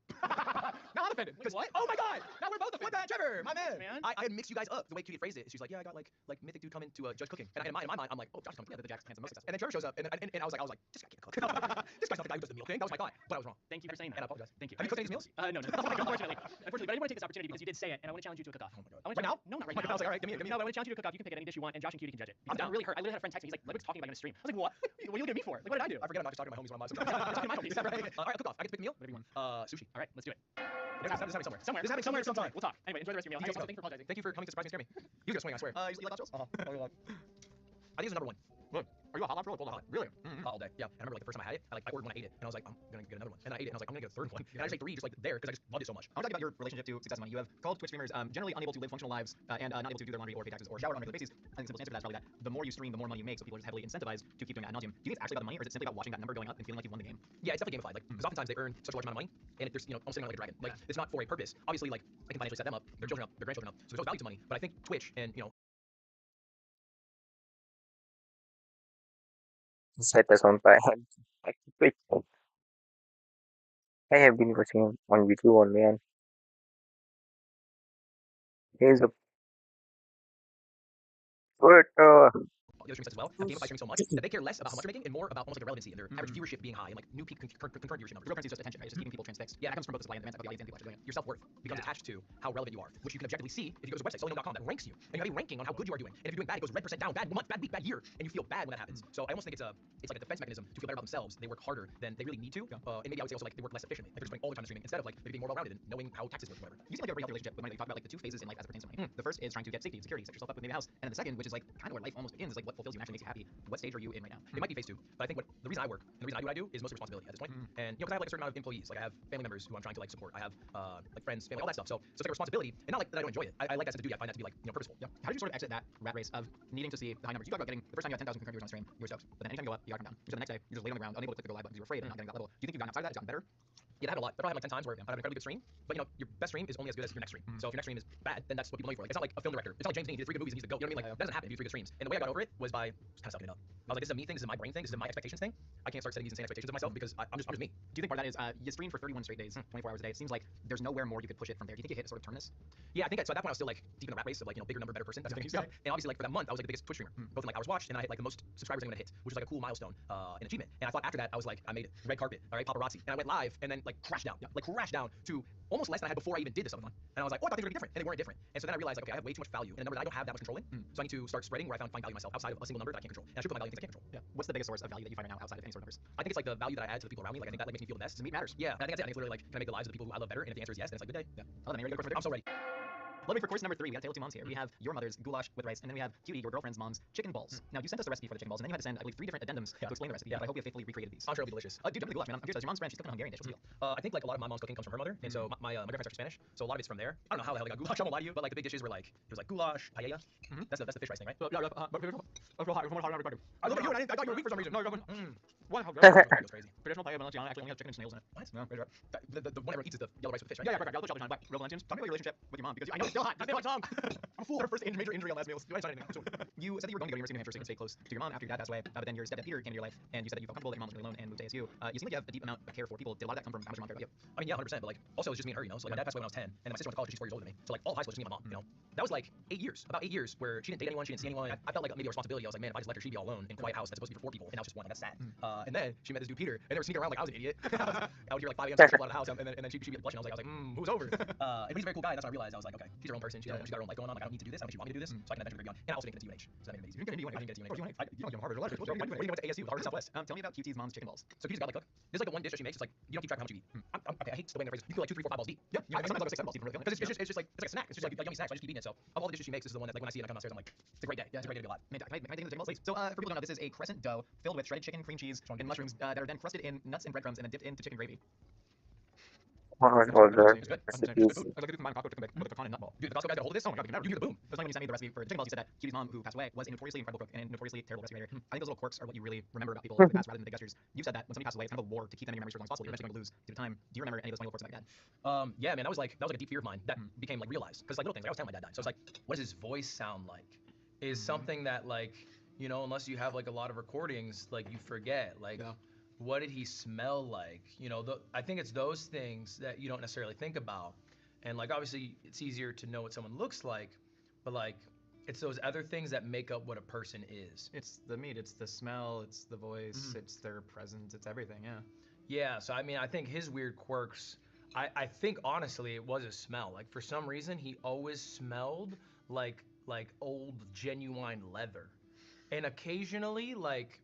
Speaker 3: Now I'm offended.
Speaker 4: Because what? Oh my God! Now we're both offended. Trevor, my man.
Speaker 5: Man.
Speaker 4: I had mixed you guys up the way Cutie phrased it. She's like, yeah, I got like mythic dude coming to judge cooking. And in my mind, I'm like, oh, Josh coming.
Speaker 3: Yeah, the Jack's handsome most successful.
Speaker 4: And then Trevor shows up, and I was like, this guy can't cook. This guy's not the guy who does the meal thing. That was my thought, but I was wrong.
Speaker 5: Thank you for saying
Speaker 4: And I
Speaker 5: that.
Speaker 4: apologize.
Speaker 5: Thank you.
Speaker 4: Have you cooked any of these meals?
Speaker 5: No, unfortunately. But I did want to take this opportunity because you did say it, and I want to challenge you to a cook-off.
Speaker 4: Oh my God.
Speaker 5: I wanna
Speaker 4: Right now?
Speaker 5: challenge- No, not right
Speaker 4: Like,
Speaker 5: now.
Speaker 4: I was like, all right, give me.
Speaker 5: No, but I want to challenge you to a cook-off. You can pick any dish you want, and Josh and Cutie can judge it.
Speaker 4: I'm
Speaker 5: Because
Speaker 4: down.
Speaker 5: it really hurt. I literally had a friend text me. He's like, Ludwig's talking about you on the stream. I was like, what? What are you looking at me for? Like, what did I do?
Speaker 4: I forget I'm not just talking to my homies when I'm live.
Speaker 5: You're talking to my homies.
Speaker 4: Right? All right, cook off. I get to pick a meal.
Speaker 5: Whatever you want.
Speaker 4: Sushi.
Speaker 5: All right, let's do it.
Speaker 4: This is happening somewhere.
Speaker 5: Somewhere.
Speaker 4: This is happening somewhere sometime.
Speaker 5: We'll talk. Anyway, enjoy the rest of your meal.
Speaker 4: Thank you,
Speaker 5: Thank you for apologizing.
Speaker 4: Thank you for coming to surprise me and scare me. You get a swing, I swear.
Speaker 3: You like lobster rolls?
Speaker 4: I think it's number one.
Speaker 3: What? Are you a hot lobster roll or cold lobster? Really?
Speaker 4: All day. Yeah. And I remember like the first time I had it, I ordered one, I ate it, and I was like, I'm gonna get another one. And I ate it, and I was like, I'm gonna get a third one. And I just ate 3 just like there because I just loved it so much.
Speaker 3: I want to talk about your relationship to success and money. You have called Twitch streamers generally unable to live functional lives and not able to do their laundry or pay taxes or shower on a regular basis. I think the simple answer to that is probably that the more you stream, the more money you make, so people are just heavily incentivized to keep doing that ad nauseum. Do you think it's actually about the money, or is it simply about watching that number going up and feeling like you've won the game?
Speaker 4: Yeah, it's definitely gamified. Like, because oftentimes they earn such a large amount of money, and there's almost sitting on like a dragon. Like, it's not for a purpose. Obviously, like I can financially set them up, their children up, their grandchildren up. So there's always value to money. But I think Twitch and
Speaker 1: Set us on fire. Quick. I have been watching on YouTube only, and here's a good
Speaker 4: the other streaming sites as well, have gamified streaming so much that they care less about how much you're making and more about almost like the relevancy and their average viewership being high and like new peak concurrent viewership numbers.
Speaker 3: Real currency is just attention, right? It's just keeping people transfixed.
Speaker 4: Yeah.
Speaker 3: And that comes from both the supply and demand of the audience and people actually doing it.
Speaker 4: Your self-worth becomes attached to how relevant you are, which you can objectively see if you go to a website, solelyno.com, that ranks you. And you have a ranking on how good you are doing. And if you're doing bad, it goes red percent down, bad month, bad week, bad year, and you feel bad when that happens. So I almost think it's like a defense mechanism to feel better about themselves. They work harder than they really need to. And maybe I would say also like they work less efficiently. Like they're spending all their time streaming instead of like maybe being more well-rounded and knowing how taxes work or whatever.
Speaker 3: You seem like you have a very healthy relationship with money. You talk about like the two phases in life as it pertains to money. The first is trying to get safety and security, set yourself up with maybe a house. And then the second, which is like kind of where life almost begins, is like what fulfills you and actually makes you happy. What stage are you in right now?
Speaker 4: It might be phase two, but I think the reason I work and the reason I do what I do is mostly responsibility at this point. And you know, because I have like a certain amount of employees, like I have family members who I'm trying to like support. I have like friends, family, all that stuff. So it's like a responsibility, and not like that I don't enjoy it. I like that sense of duty. I find that to be like purposeful.
Speaker 3: Yeah. How did you sort of exit that rat race of needing to see the high numbers? You talked about getting the first time you had 10,000 concurrent viewers on stream, you were stoked. But then anytime you go up, you got come down. So the next day, you're just laid on the ground, unable to click the go live button because you were afraid of not getting that level. Do you think you've gotten outside of that? It's gotten better?
Speaker 4: Yeah, that happened a lot. That probably happened like 10 times where I've had an incredibly good stream, but you know, your best stream is only as good as your next stream. So if your next stream is bad, then that's what people know you for. Like, it's not like a film director. It's not like James Dean, he did 3 good movies and he's the GOAT. You know what I mean? Like, that doesn't happen if you do 3 good streams. And the way I got over it was by kind of sucking it up. I was like, this is a me thing, this is my brain thing, this is my expectations thing. I can't start setting these insane expectations of myself because I'm just me.
Speaker 3: Do you think part of that is you streamed for 31 straight days, 24 hours a day? It seems like there's nowhere more you could push it from there. Do you think you hit a sort of terminus?
Speaker 4: Yeah, I think so at that point I was still like deep in the rat race of like, you know, bigger number, better person. That's the thing you say. And obviously like for that month I was like the biggest Twitch streamer, both in like hours watched, and I hit like the most subscribers I'm gonna hit, which is like a cool milestone, an achievement. And I thought after that I was like, I made it, red carpet, all right, paparazzi, and I went live and then like crashed down to almost less than I had before I even did this other one. And I was like, oh, I thought they were gonna be different, and they weren't different. And so then I realized like, okay, I have way too much value in a number that I don't have that much control in. So I need to start spreading where I find value myself outside of a single number that I can't control. And I should put my value in things I can't control.
Speaker 3: Yeah. What's the biggest source of value that you find right now outside of any sort of numbers?
Speaker 4: I think it's like the value that I add to the people around me. Like I think that like makes me feel the best.
Speaker 3: Does meat matters?
Speaker 4: Yeah, and I think that's it. I think it's literally like, can I make the lives of the people who I love better? And if the answer is yes, then it's like good day.
Speaker 3: Yeah. Oh, then are you ready to go for
Speaker 4: I'm so ready.
Speaker 3: Let me for course number 3. We got a tale of 2 moms here. We have your mother's goulash with rice, and then we have Cutie, your girlfriend's mom's chicken balls. Now you sent us the recipe for the chicken balls, and then you had to send, I believe, 3 different addendums to explain the recipe.
Speaker 4: Yeah.
Speaker 3: But I hope you have faithfully recreated these.
Speaker 4: I'm sure it'll be delicious.
Speaker 3: Dude, jump into the goulash, man. I'm curious. Your mom's French. She's cooking a Hungarian dish. What's the deal?
Speaker 4: I think like a lot of my mom's cooking comes from her mother, and so my grandparents are Spanish, so a lot of it's from there. I don't know how the hell they got goulash. I won't lie to you, but like the big dishes were like it was like goulash, paella. That's the fish rice thing, right?
Speaker 3: Yeah,
Speaker 4: I look at you and I thought you were weak for some reason.
Speaker 3: What? How
Speaker 4: That goes crazy.
Speaker 3: Traditional paella Valenciana actually only has chicken and snails in it.
Speaker 4: What?
Speaker 3: No, right.
Speaker 4: The one everyone eats is the yellow rice with fish, right?
Speaker 3: Yeah, right. Yellow chocolate, black, real Valencians. Tell me about your relationship with your mom, because I know it's still hot. I feel my tongue. I'm a fool. Her first major injury on last meals. You said you said that you were going to go to University of New Hampshire so you can stay close to your mom after your dad passed away. But then your stepdad Peter came into your life, and you said that you felt comfortable that your mom was really alone and moved to ASU. You seem like you have a deep amount of care for people. Did a lot of that come from how much your mom cared about you?
Speaker 4: I mean, yeah, 100%. But like, also it's just me and her, you know. So like, my dad passed away when I was 10, and then my sister went to college. She's 4 years older than me. So like, all high school was just me and my mom, you know. That was like 8 years, about 8 years, where she didn't date anyone, she didn't see anyone. I felt like maybe a responsibility. I was like, man, if I just left her, she'd be all alone in a quiet house that's supposed to be for 4 people, and now it's just one. Like, that's sad. And then she met this dude Peter, and they were sneaking around like I was an idiot. I would hear like 5 a.m. people out of the house, and then she'd be like blushing. I was like, who's over? And he's a very cool guy. And that's when I realized I was like, okay, she's her own person. She's got her own life going on. Like, I don't need to do this. I don't think she want me to do this. So I can eventually go beyond. And I also didn't get to UNH. So that made it easy.
Speaker 3: You didn't get
Speaker 4: I didn't get to UNH.
Speaker 3: You don't get Harvard or Letters.
Speaker 4: What do you went to ASU, Harvard Southwest?
Speaker 3: Tell me about QT's mom's chicken balls.
Speaker 4: So she's a godly cook. This is like the one dish that she makes. It's like you don't keep track of how much you eat. Okay, I hate the way the phrase. You feel like 2, 3, 4, 5 balls deep.
Speaker 3: Yeah,
Speaker 4: I
Speaker 3: sometimes I'll go 6, 7 balls deep.
Speaker 4: because it's just like a snack. It's just like a yummy snack. So I just keep eating it. So of all the dishes she makes, this is the one that like when I see it, I come downstairs, I'm like, it's a great day. Yeah, it's a great day to be alive.
Speaker 3: Can I take the chicken balls, please? So for people who don't know, this is a crescent dough filled with shredded chicken, cream cheese, and mushrooms that are then crusted in nuts and breadcrumbs and then dipped into chicken gravy.
Speaker 1: Oh my god,
Speaker 3: It's good.
Speaker 1: that's
Speaker 3: It's
Speaker 1: juicy.
Speaker 3: like a combined taco chicken with a pecan and nut ball.
Speaker 4: Dude, the Costco guys got a hold of this. Oh my god, you hear the boom.
Speaker 3: That's when you sent me the recipe for the chicken balls. You said that Cutie's mom, who passed away, was a notoriously incredible cook and a notoriously terrible recipe writer. I think those little quirks are what you really remember about people in the past rather than the big gestures. You said that when somebody passes away, it's kind of a war to keep them in your memories for as long as possible. You're eventually going to lose due to time. Do you remember any of those funny little quirks about your dad?
Speaker 4: Yeah, man, that was like a deep fear of mine that became like realized. Because like little things, like I was telling my dad died. So it's like, what does his voice sound like? Is something that like, you know, unless you have like a lot of recordings, like you forget. Like, what did he smell like? You know, I think it's those things that you don't necessarily think about. And like obviously it's easier to know what someone looks like, but like it's those other things that make up what a person is.
Speaker 3: It's the meat, it's the smell, it's the voice, it's their presence, it's everything, yeah.
Speaker 4: Yeah, so I mean, I think his weird quirks, I think honestly it was a smell. Like for some reason he always smelled like old genuine leather. And occasionally like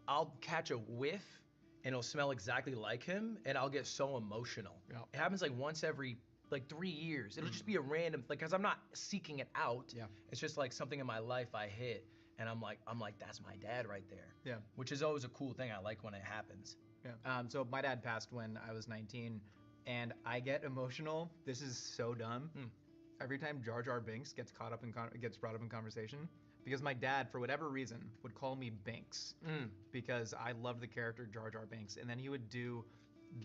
Speaker 4: I'll catch a whiff and it'll smell exactly like him and I'll get so emotional.
Speaker 3: Yeah.
Speaker 4: It happens like once every like 3 years. It'll just be a random, like, cause I'm not seeking it out.
Speaker 3: Yeah.
Speaker 4: It's just like something in my life I hit and I'm like, that's my dad right there.
Speaker 3: Yeah.
Speaker 4: Which is always a cool thing. I like when it happens.
Speaker 3: Yeah. So my dad passed when I was 19, and I get emotional. This is so dumb. Every time Jar Jar Binks gets brought up in conversation, because my dad, for whatever reason, would call me Binks because I loved the character Jar Jar Binks, and then he would do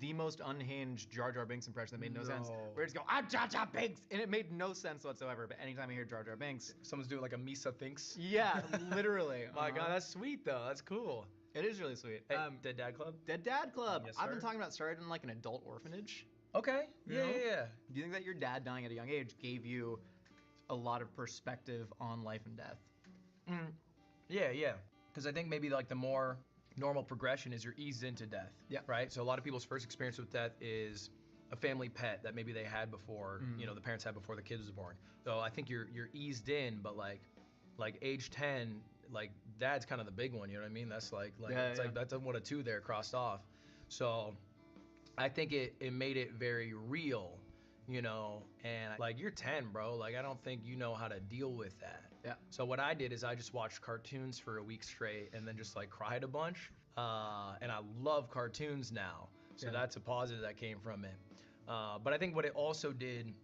Speaker 3: the most unhinged Jar Jar Binks impression that made no sense. Where he'd just go, "I'm Jar Jar Binks," and it made no sense whatsoever. But anytime I hear Jar Jar Binks,
Speaker 4: Someone's doing like a Misa thinks.
Speaker 3: yeah, literally.
Speaker 4: My God, that's sweet though. That's cool.
Speaker 3: It is really sweet.
Speaker 4: Hey, Dead Dad Club?
Speaker 3: Dead Dad Club.
Speaker 4: Yes,
Speaker 3: I've been
Speaker 4: sir.
Speaker 3: talking about starting in like an adult orphanage.
Speaker 4: Okay.
Speaker 3: You
Speaker 4: Yeah,
Speaker 3: know?
Speaker 4: yeah.
Speaker 3: Do you think that your dad dying at a young age gave you a lot of perspective on life and death?
Speaker 4: Yeah. Because I think maybe like the more normal progression is you're eased into death.
Speaker 3: Yeah.
Speaker 4: Right. So a lot of people's first experience with death is a family pet that maybe they had before, the parents had before the kid was born. So I think you're eased in, but like age 10, like dad's kind of the big one. You know what I mean? That's like it's like that's one of two there crossed off. So I think it made it very real, and like you're 10, bro. Like I don't think you know how to deal with that.
Speaker 3: Yeah.
Speaker 4: So what I did is I just watched cartoons for a week straight and then just like cried a bunch. And I love cartoons now. So that's a positive that came from it. But I think what it also did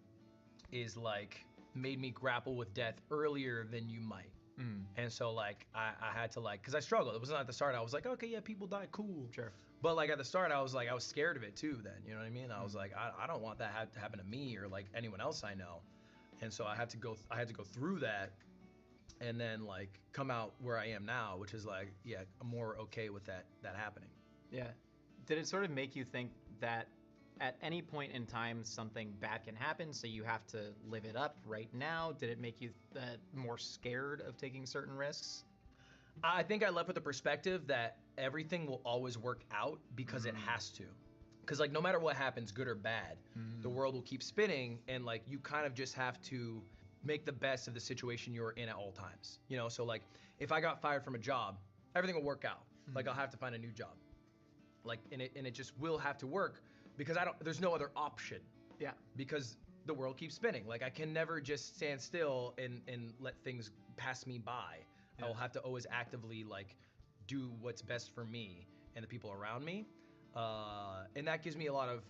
Speaker 4: is like made me grapple with death earlier than you might. And so like I had to like, cause I struggled. It wasn't at the start. I was like, okay, yeah, people die, cool.
Speaker 3: Sure.
Speaker 4: But like at the start, I was scared of it too. Then you know what I mean? I was like, I don't want that to happen to me or like anyone else I know. And so I had to go through that, and then like come out where I am now, which is like, yeah, I'm more okay with that happening.
Speaker 3: Yeah. Did it sort of make you think that at any point in time something bad can happen, so you have to live it up right now? Did it make you more scared of taking certain risks?
Speaker 4: I think I left with the perspective that everything will always work out because it has to. Because like no matter what happens, good or bad, the world will keep spinning, and like you kind of just have to make the best of the situation you're in at all times. So like if I got fired from a job, everything will work out. Like I'll have to find a new job. Like and it just will have to work because there's no other option.
Speaker 3: Yeah.
Speaker 4: Because the world keeps spinning. Like I can never just stand still and let things pass me by. I will have to always actively like do what's best for me and the people around me. And that gives me a lot of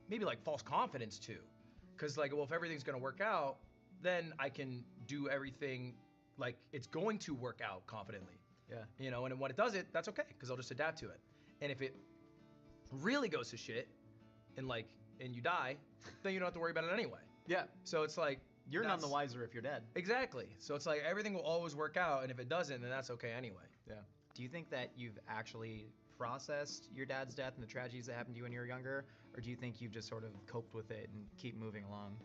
Speaker 4: maybe like false confidence too. Cause like, well, if everything's gonna work out, then I can do everything like it's going to work out confidently.
Speaker 3: Yeah.
Speaker 4: And when it doesn't, that's okay, because I'll just adapt to it. And if it really goes to shit and you die, then you don't have to worry about it anyway.
Speaker 3: Yeah.
Speaker 4: So it's like
Speaker 3: You're none the wiser if you're dead.
Speaker 4: Exactly. So it's like everything will always work out, and if it doesn't, then that's okay anyway.
Speaker 3: Yeah. Do you think that you've actually processed your dad's death and the tragedies that happened to you when you were younger, or do you think you've just sort of coped with it and keep moving along?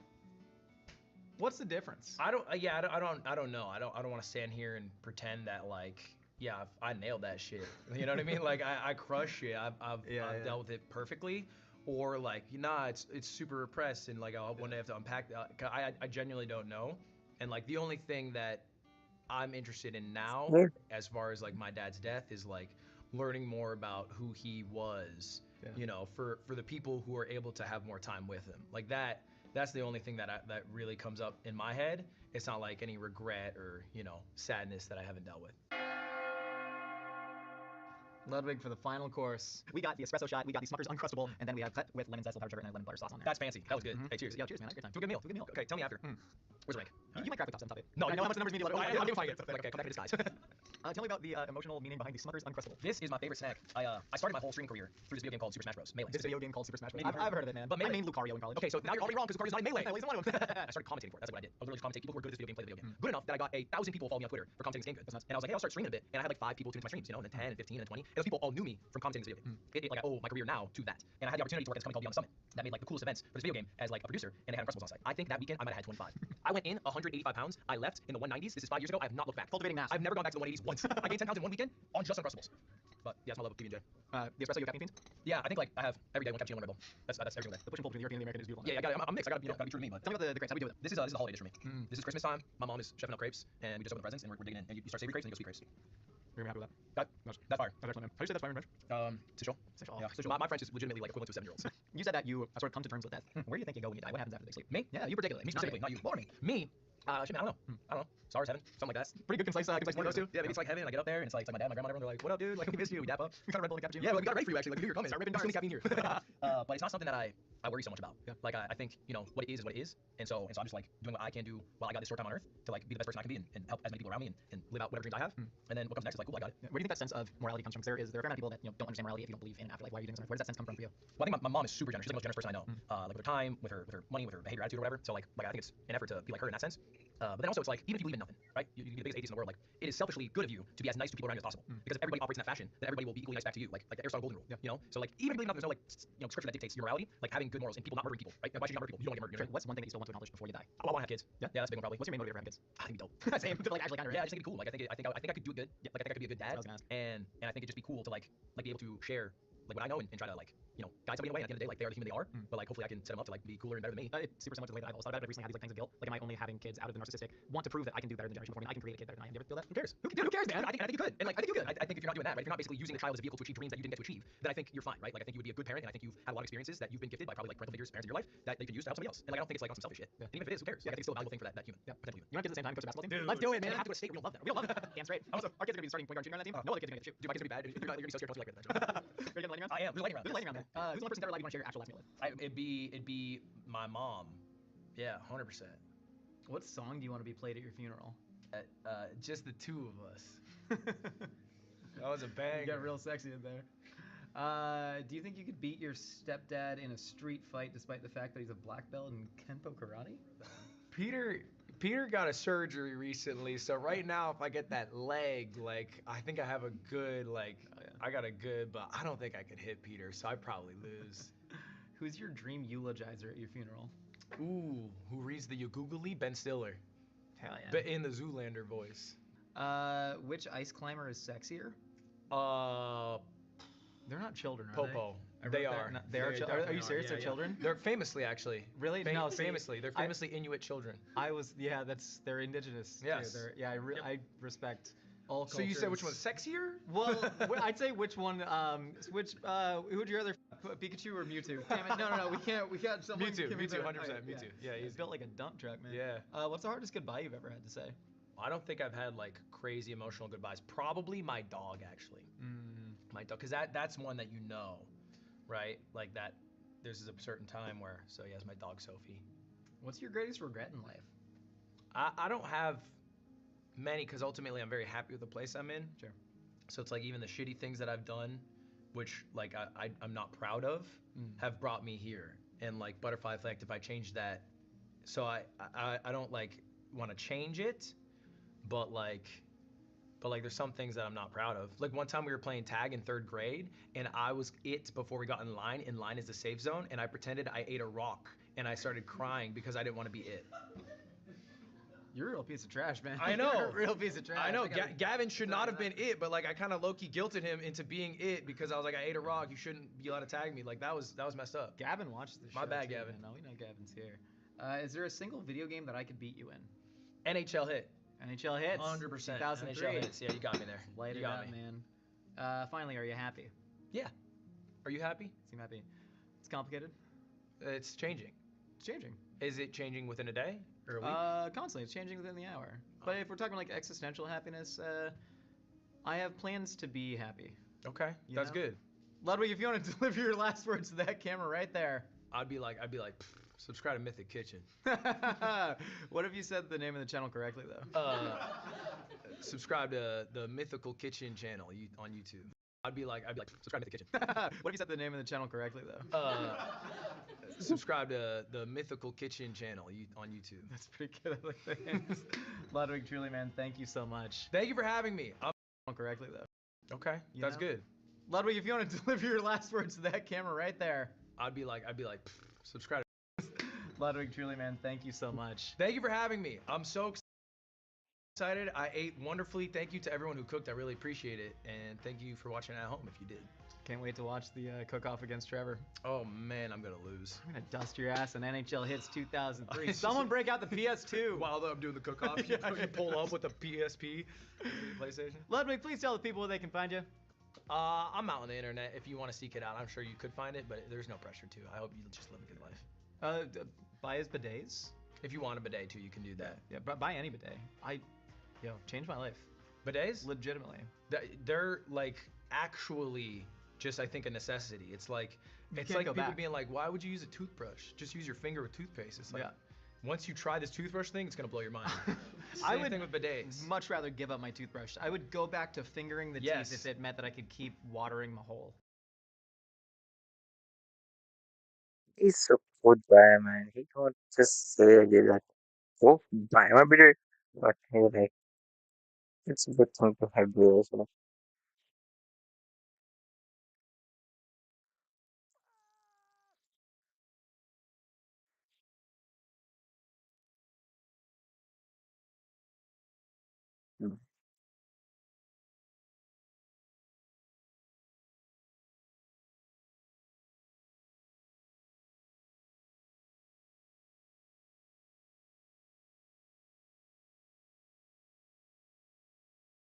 Speaker 3: What's the difference?
Speaker 4: I don't know. I don't want to stand here and pretend that like, yeah, I nailed that shit. You know what I mean? Like I crush it. I've dealt with it perfectly. Or like, nah, it's super repressed, and like I'll one day have to unpack that. I genuinely don't know. And like the only thing that I'm interested in now, as far as like my dad's death, is like learning more about who he was. For the people who are able to have more time with him. Like that's the only thing that really comes up in my head. It's not like any regret or sadness that I haven't dealt with.
Speaker 3: Ludwig, for the final course, we got the espresso shot, we got the Smucker's Uncrustable, and then we have cut with lemon zest, pepper sugar, and lemon butter sauce on there.
Speaker 4: That's fancy. That was good. Hey, cheers.
Speaker 3: Yeah, cheers, man. I had a good time.
Speaker 4: To a good meal. Okay, tell me after. Where's the rank?
Speaker 3: You might crack the top 7, top 8.
Speaker 4: No,
Speaker 3: I know how much the numbers mean to you.
Speaker 4: I'm gonna find it. Okay, come back in disguise.
Speaker 3: Tell me about the emotional meaning behind the Smucker's Uncrustable.
Speaker 4: This is my favorite snack. I started my whole streaming career through this video game called Super Smash Bros. Melee.
Speaker 3: This video game called Super Smash Bros.
Speaker 4: Maybe
Speaker 3: I've heard of it, man.
Speaker 4: But Melee.
Speaker 3: I named Lucario in college.
Speaker 4: Okay, so now you're already wrong because Lucario's not in Melee.
Speaker 3: Well, he's one of them.
Speaker 4: I started commentating for it. That's what I did. I was literally commentating people who are good at this video game, play the video game. Good enough that I got 1,000 people follow me on Twitter for commentating this game good. And I was like, hey, I'll start streaming a bit. And I had like 5 people tune into my streams, and then 10 and 15 and 20. And those people all knew me from commentating this video game. Like I owe my career now to that. And I had the opportunity to work at this company called Beyond the Summit that made like the coolest events for this video game as like a producer, and they had Uncrustables on site. I think that weekend I might have had 25. I went in 185 pounds. I left in the 190s. This is 5 years ago. I have not looked back.
Speaker 3: Cultivating mass.
Speaker 4: I've never gone back to the 180s once. I gained 10 pounds in one weekend on just Uncrustables. But yeah, that's my love of PB&J.
Speaker 3: The espresso, you have caffeine beans?
Speaker 4: Yeah, I think like I have every day one cappuccino, one Red Bull. That's every single day.
Speaker 3: The push and pull between the European and the American is beautiful.
Speaker 4: Yeah, I'm mixed. I gotta be true to me. But
Speaker 3: Tell me about the crepes. How do you do with it?
Speaker 4: this is a holiday dish for me. This is Christmas time. My mom is chefing up crepes, and we just opened the presents, and we're digging in. And you start savory crepes, and you go sweet crepes.
Speaker 3: You're gonna be happy with that.
Speaker 4: That's fire.
Speaker 3: That's excellent, man. How do you say that's fire in French?
Speaker 4: Sichel.
Speaker 3: Sichel.
Speaker 4: Yeah, Sichel. My French is legitimately like equivalent to a 7-year-old's.
Speaker 3: You said that you sort of come to terms with death. Where do you think you go when you die? What happens after the big sleep?
Speaker 4: Me?
Speaker 3: Yeah, you particularly.
Speaker 4: Me specifically, not you. More me. Me. Shit, man, I don't know. SARS, heaven, something like that.
Speaker 3: Pretty good, concise one of those two.
Speaker 4: Yeah, maybe it's like heaven. I get up there and it's like my dad, my grandma, everyone. They're like, "What up, dude? Like, we miss you. We dap up."
Speaker 3: You got a Red Bull and cappuccino.
Speaker 4: Yeah, we got it ready for you actually. Like, we knew you were coming.
Speaker 3: Start ripping
Speaker 4: There's too many
Speaker 3: bars.
Speaker 4: caffeine here. But it's not something that I worry so much about.
Speaker 3: Yeah.
Speaker 4: Like I think what it is what it is, and so I'm just like doing what I can do while I got this short time on Earth to like be the best person I can be and help as many people around me and live out whatever dreams I have. And then what comes next is like, cool, I got it.
Speaker 3: Yeah. Where do you think that sense of morality comes from? Because there are a fair amount of people that don't understand morality if you don't believe in afterlife. Why are you doing something? Where does that sense come from for you?
Speaker 4: Well, I think my mom is super generous. She's the most generous person I know. Like with her time, with her money, with her behavior, attitude, or whatever. So like I think it's an effort to be like her in that sense. But then also it's like even if you believe in nothing, right? You're the biggest atheist in the world. Like it is selfishly good of you to be as nice to people around you as possible. Because if everybody operates in that fashion, then everybody will be equally nice back to you. Like the Aristotle golden rule.
Speaker 3: Yeah.
Speaker 4: So like even if you believe in nothing, there's no like scripture that dictates your morality. Like having good morals and people not murdering people. Right? Why should you not murder people? You don't get murdered.
Speaker 3: Sure. What's one thing that you still want to accomplish before you die?
Speaker 4: I want to have kids. Yeah, that's a big one probably.
Speaker 3: What's your main motivator for having kids?
Speaker 4: I think it'd be dope.
Speaker 3: Same. Like actually kind of.
Speaker 4: Yeah, I just think it'd be cool. Like I think I could do it good. Yeah, like I think I could be a good dad.
Speaker 3: That's what I was
Speaker 4: And I think it'd just be cool to like be able to share like what I know and try to like guide somebody in a way. And at the end of the day, like they are the human they are.
Speaker 3: Mm.
Speaker 4: But like hopefully I can set them up to like be cooler and better than me.
Speaker 3: It's super similar to the way that I've always thought about it. I've recently had these like pangs of guilt. Like, am I only having kids out of the narcissistic want to prove that I can do better than the generation before me? I can create a kid better than I am. Do you ever feel that?
Speaker 4: Who cares?
Speaker 3: Who cares, man?
Speaker 4: I think you could. And like I think you could. I think if you're not doing that, right? If you're not basically using the child as a vehicle to achieve dreams that you didn't get to achieve, then I think you're fine, right? Like I think you would be a good parent, and I think you've had a lot of experiences that you've been gifted by probably like parental figures, parents in your life that you can use to help somebody else. And like I don't think it's like on some selfish shit.
Speaker 3: Yeah.
Speaker 4: And even if it is, who cares? Like I think it's still a valuable thing for that human.
Speaker 3: Yeah.
Speaker 4: Potential human.
Speaker 3: You want kids at the same time, coach a basketball team?
Speaker 4: Dude.
Speaker 3: Let's do it,
Speaker 4: And
Speaker 3: man.
Speaker 4: we have to go to state. We don't love that. We don't love that.
Speaker 3: Damn straight. Also, our kids are gonna be starting point guard junior on that team. No other kids are gonna get to shoot.
Speaker 4: Dude, my kids would be bad. Dude, my kids would be so scared. Don't like that.
Speaker 3: Are you getting lightning round?
Speaker 4: I am. There's lightning round.
Speaker 3: There's lightning round there. Who's the one person in their life you want to share your actual last meal with?
Speaker 4: It'd be my mom. Yeah, 100%.
Speaker 3: What song do you want to be played at your funeral?
Speaker 6: Just the two of us. That was a bang.
Speaker 3: You got real sexy in there. Do you think you could beat your stepdad in a street fight despite the fact that he's a black belt in Kenpo karate?
Speaker 6: Peter got a surgery recently, so right now if I get that leg, like I think I have a good I got a good, but I don't think I could hit Peter, so I probably lose.
Speaker 3: Who's your dream eulogizer at your funeral?
Speaker 6: Ooh, who reads the Ugoogly? Ben Stiller,
Speaker 3: Hell yeah.
Speaker 6: but in the Zoolander voice.
Speaker 3: Which ice climber is sexier? They're not children, are
Speaker 6: Popo.
Speaker 3: they?
Speaker 6: They
Speaker 3: They're
Speaker 6: are.
Speaker 3: not- They are
Speaker 6: They
Speaker 3: children. Are
Speaker 6: definitely
Speaker 3: you serious?
Speaker 6: Yeah,
Speaker 3: They're
Speaker 6: yeah.
Speaker 3: children?
Speaker 6: They're famously actually.
Speaker 3: Really? No, see,
Speaker 6: famously. They're famously Inuit children.
Speaker 3: they're indigenous. too.
Speaker 6: Yes.
Speaker 3: I respect all cultures.
Speaker 6: So you said which one's sexier?
Speaker 3: Well, I'd say which one, who would you rather, Pikachu or Mewtwo? Damn it, no, we can't, someone
Speaker 6: Mewtwo,
Speaker 3: give me
Speaker 6: Mewtwo,
Speaker 3: better-
Speaker 6: 100%,
Speaker 3: yeah.
Speaker 6: Mewtwo. Yeah,
Speaker 3: He's
Speaker 6: easy.
Speaker 3: built like a dump truck, man.
Speaker 6: Yeah.
Speaker 3: What's the hardest goodbye you've ever had to say?
Speaker 6: I don't think I've had like crazy emotional goodbyes. Probably my dog actually. My dog, because that's one that right? Like that. There's a certain time where. So yes, my dog Sophie.
Speaker 3: What's your greatest regret in life?
Speaker 6: I don't have many because ultimately I'm very happy with the place I'm in.
Speaker 3: Sure.
Speaker 6: So it's like even the shitty things that I've done, which like I'm not proud of, have brought me here. And like butterfly effect, if I change that, so I don't like want to change it, but there's some things that I'm not proud of. Like one time we were playing tag in 3rd grade and I was it before we got in line. In line is the safe zone, and I pretended I ate a rock and I started crying because I didn't want to be it.
Speaker 3: You're a real piece of trash, man.
Speaker 6: I know.
Speaker 3: You're a real piece of trash.
Speaker 6: I know.
Speaker 3: gotta-
Speaker 6: Gavin should not have been it, but like I kind of low-key guilted him into being it because I was like, I ate a rock. You shouldn't be allowed to tag me. Like that was messed up.
Speaker 3: Gavin watches the show.
Speaker 6: My bad,
Speaker 3: too,
Speaker 6: Gavin.
Speaker 3: man. No, we know Gavin's here. Is there a single video game that I could beat you in?
Speaker 6: NHL hit.
Speaker 3: NHL hits.
Speaker 6: 100%.
Speaker 3: 2003.
Speaker 6: NHL hits. Yeah, you got me there.
Speaker 3: Light
Speaker 6: you
Speaker 3: it
Speaker 6: got
Speaker 3: up,
Speaker 6: me.
Speaker 3: man. Finally, are you happy?
Speaker 6: Yeah. Are you happy?
Speaker 3: Seem happy. It's complicated.
Speaker 6: It's changing.
Speaker 3: It's changing.
Speaker 6: Is it changing within a day or a week?
Speaker 3: Constantly. It's changing within the hour. But if we're talking like existential happiness, I have plans to be happy.
Speaker 6: Okay,
Speaker 3: you
Speaker 6: that's
Speaker 3: know?
Speaker 6: good.
Speaker 3: Ludwig, if you want to deliver your last words to that camera right there.
Speaker 6: I'd be like, subscribe to Mythic Kitchen.
Speaker 3: What if you said the name of the channel correctly though?
Speaker 6: Subscribe to the Mythical Kitchen channel on YouTube. I'd be like, subscribe to Mythic Kitchen.
Speaker 3: What if you said the name of the channel correctly though?
Speaker 6: Subscribe to the Mythical Kitchen channel on YouTube.
Speaker 3: That's pretty good. I like the hands. Ludwig, truly, man, thank you so much.
Speaker 6: Thank you for having me.
Speaker 3: Correctly though.
Speaker 6: Okay, that's good.
Speaker 3: Ludwig, if you want to deliver your last words to that camera right there.
Speaker 6: I'd be like, subscribe.
Speaker 3: Ludwig, truly, man, thank you so much.
Speaker 6: Thank you for having me. I'm so excited. I ate wonderfully. Thank you to everyone who cooked. I really appreciate it. And thank you for watching at home if you did.
Speaker 3: Can't wait to watch the cook-off against Trevor.
Speaker 6: Oh man, I'm gonna lose.
Speaker 3: I'm gonna dust your ass in NHL Hits 2003. Someone break out the PS2.
Speaker 6: While I'm doing the cook-off, you pull up with a PSP, PlayStation.
Speaker 3: Ludwig, please tell the people where they can find you.
Speaker 6: I'm out on the internet. If you want to seek it out, I'm sure you could find it, but there's no pressure to. I hope you just live a good life.
Speaker 3: Buy his bidets.
Speaker 6: If you want a bidet too, you can do that.
Speaker 3: Yeah, buy any bidet. Changed my life.
Speaker 6: Bidets?
Speaker 3: Legitimately.
Speaker 6: They're like actually just I think a necessity. It's like
Speaker 3: can't
Speaker 6: people
Speaker 3: go back.
Speaker 6: being like, why would you use a toothbrush? Just use your finger with toothpaste. It's like
Speaker 3: Yeah.
Speaker 6: once you try this toothbrush thing, it's gonna blow your mind.
Speaker 3: I
Speaker 6: Same
Speaker 3: would
Speaker 6: thing with bidets.
Speaker 3: much rather give up my toothbrush. I would go back to fingering the
Speaker 6: Yes.
Speaker 3: teeth if it meant that I could keep watering the hole.
Speaker 1: He's so good guy, man. He don't just say like, oh, buy my beer, but he like, it's a good thing to have beers.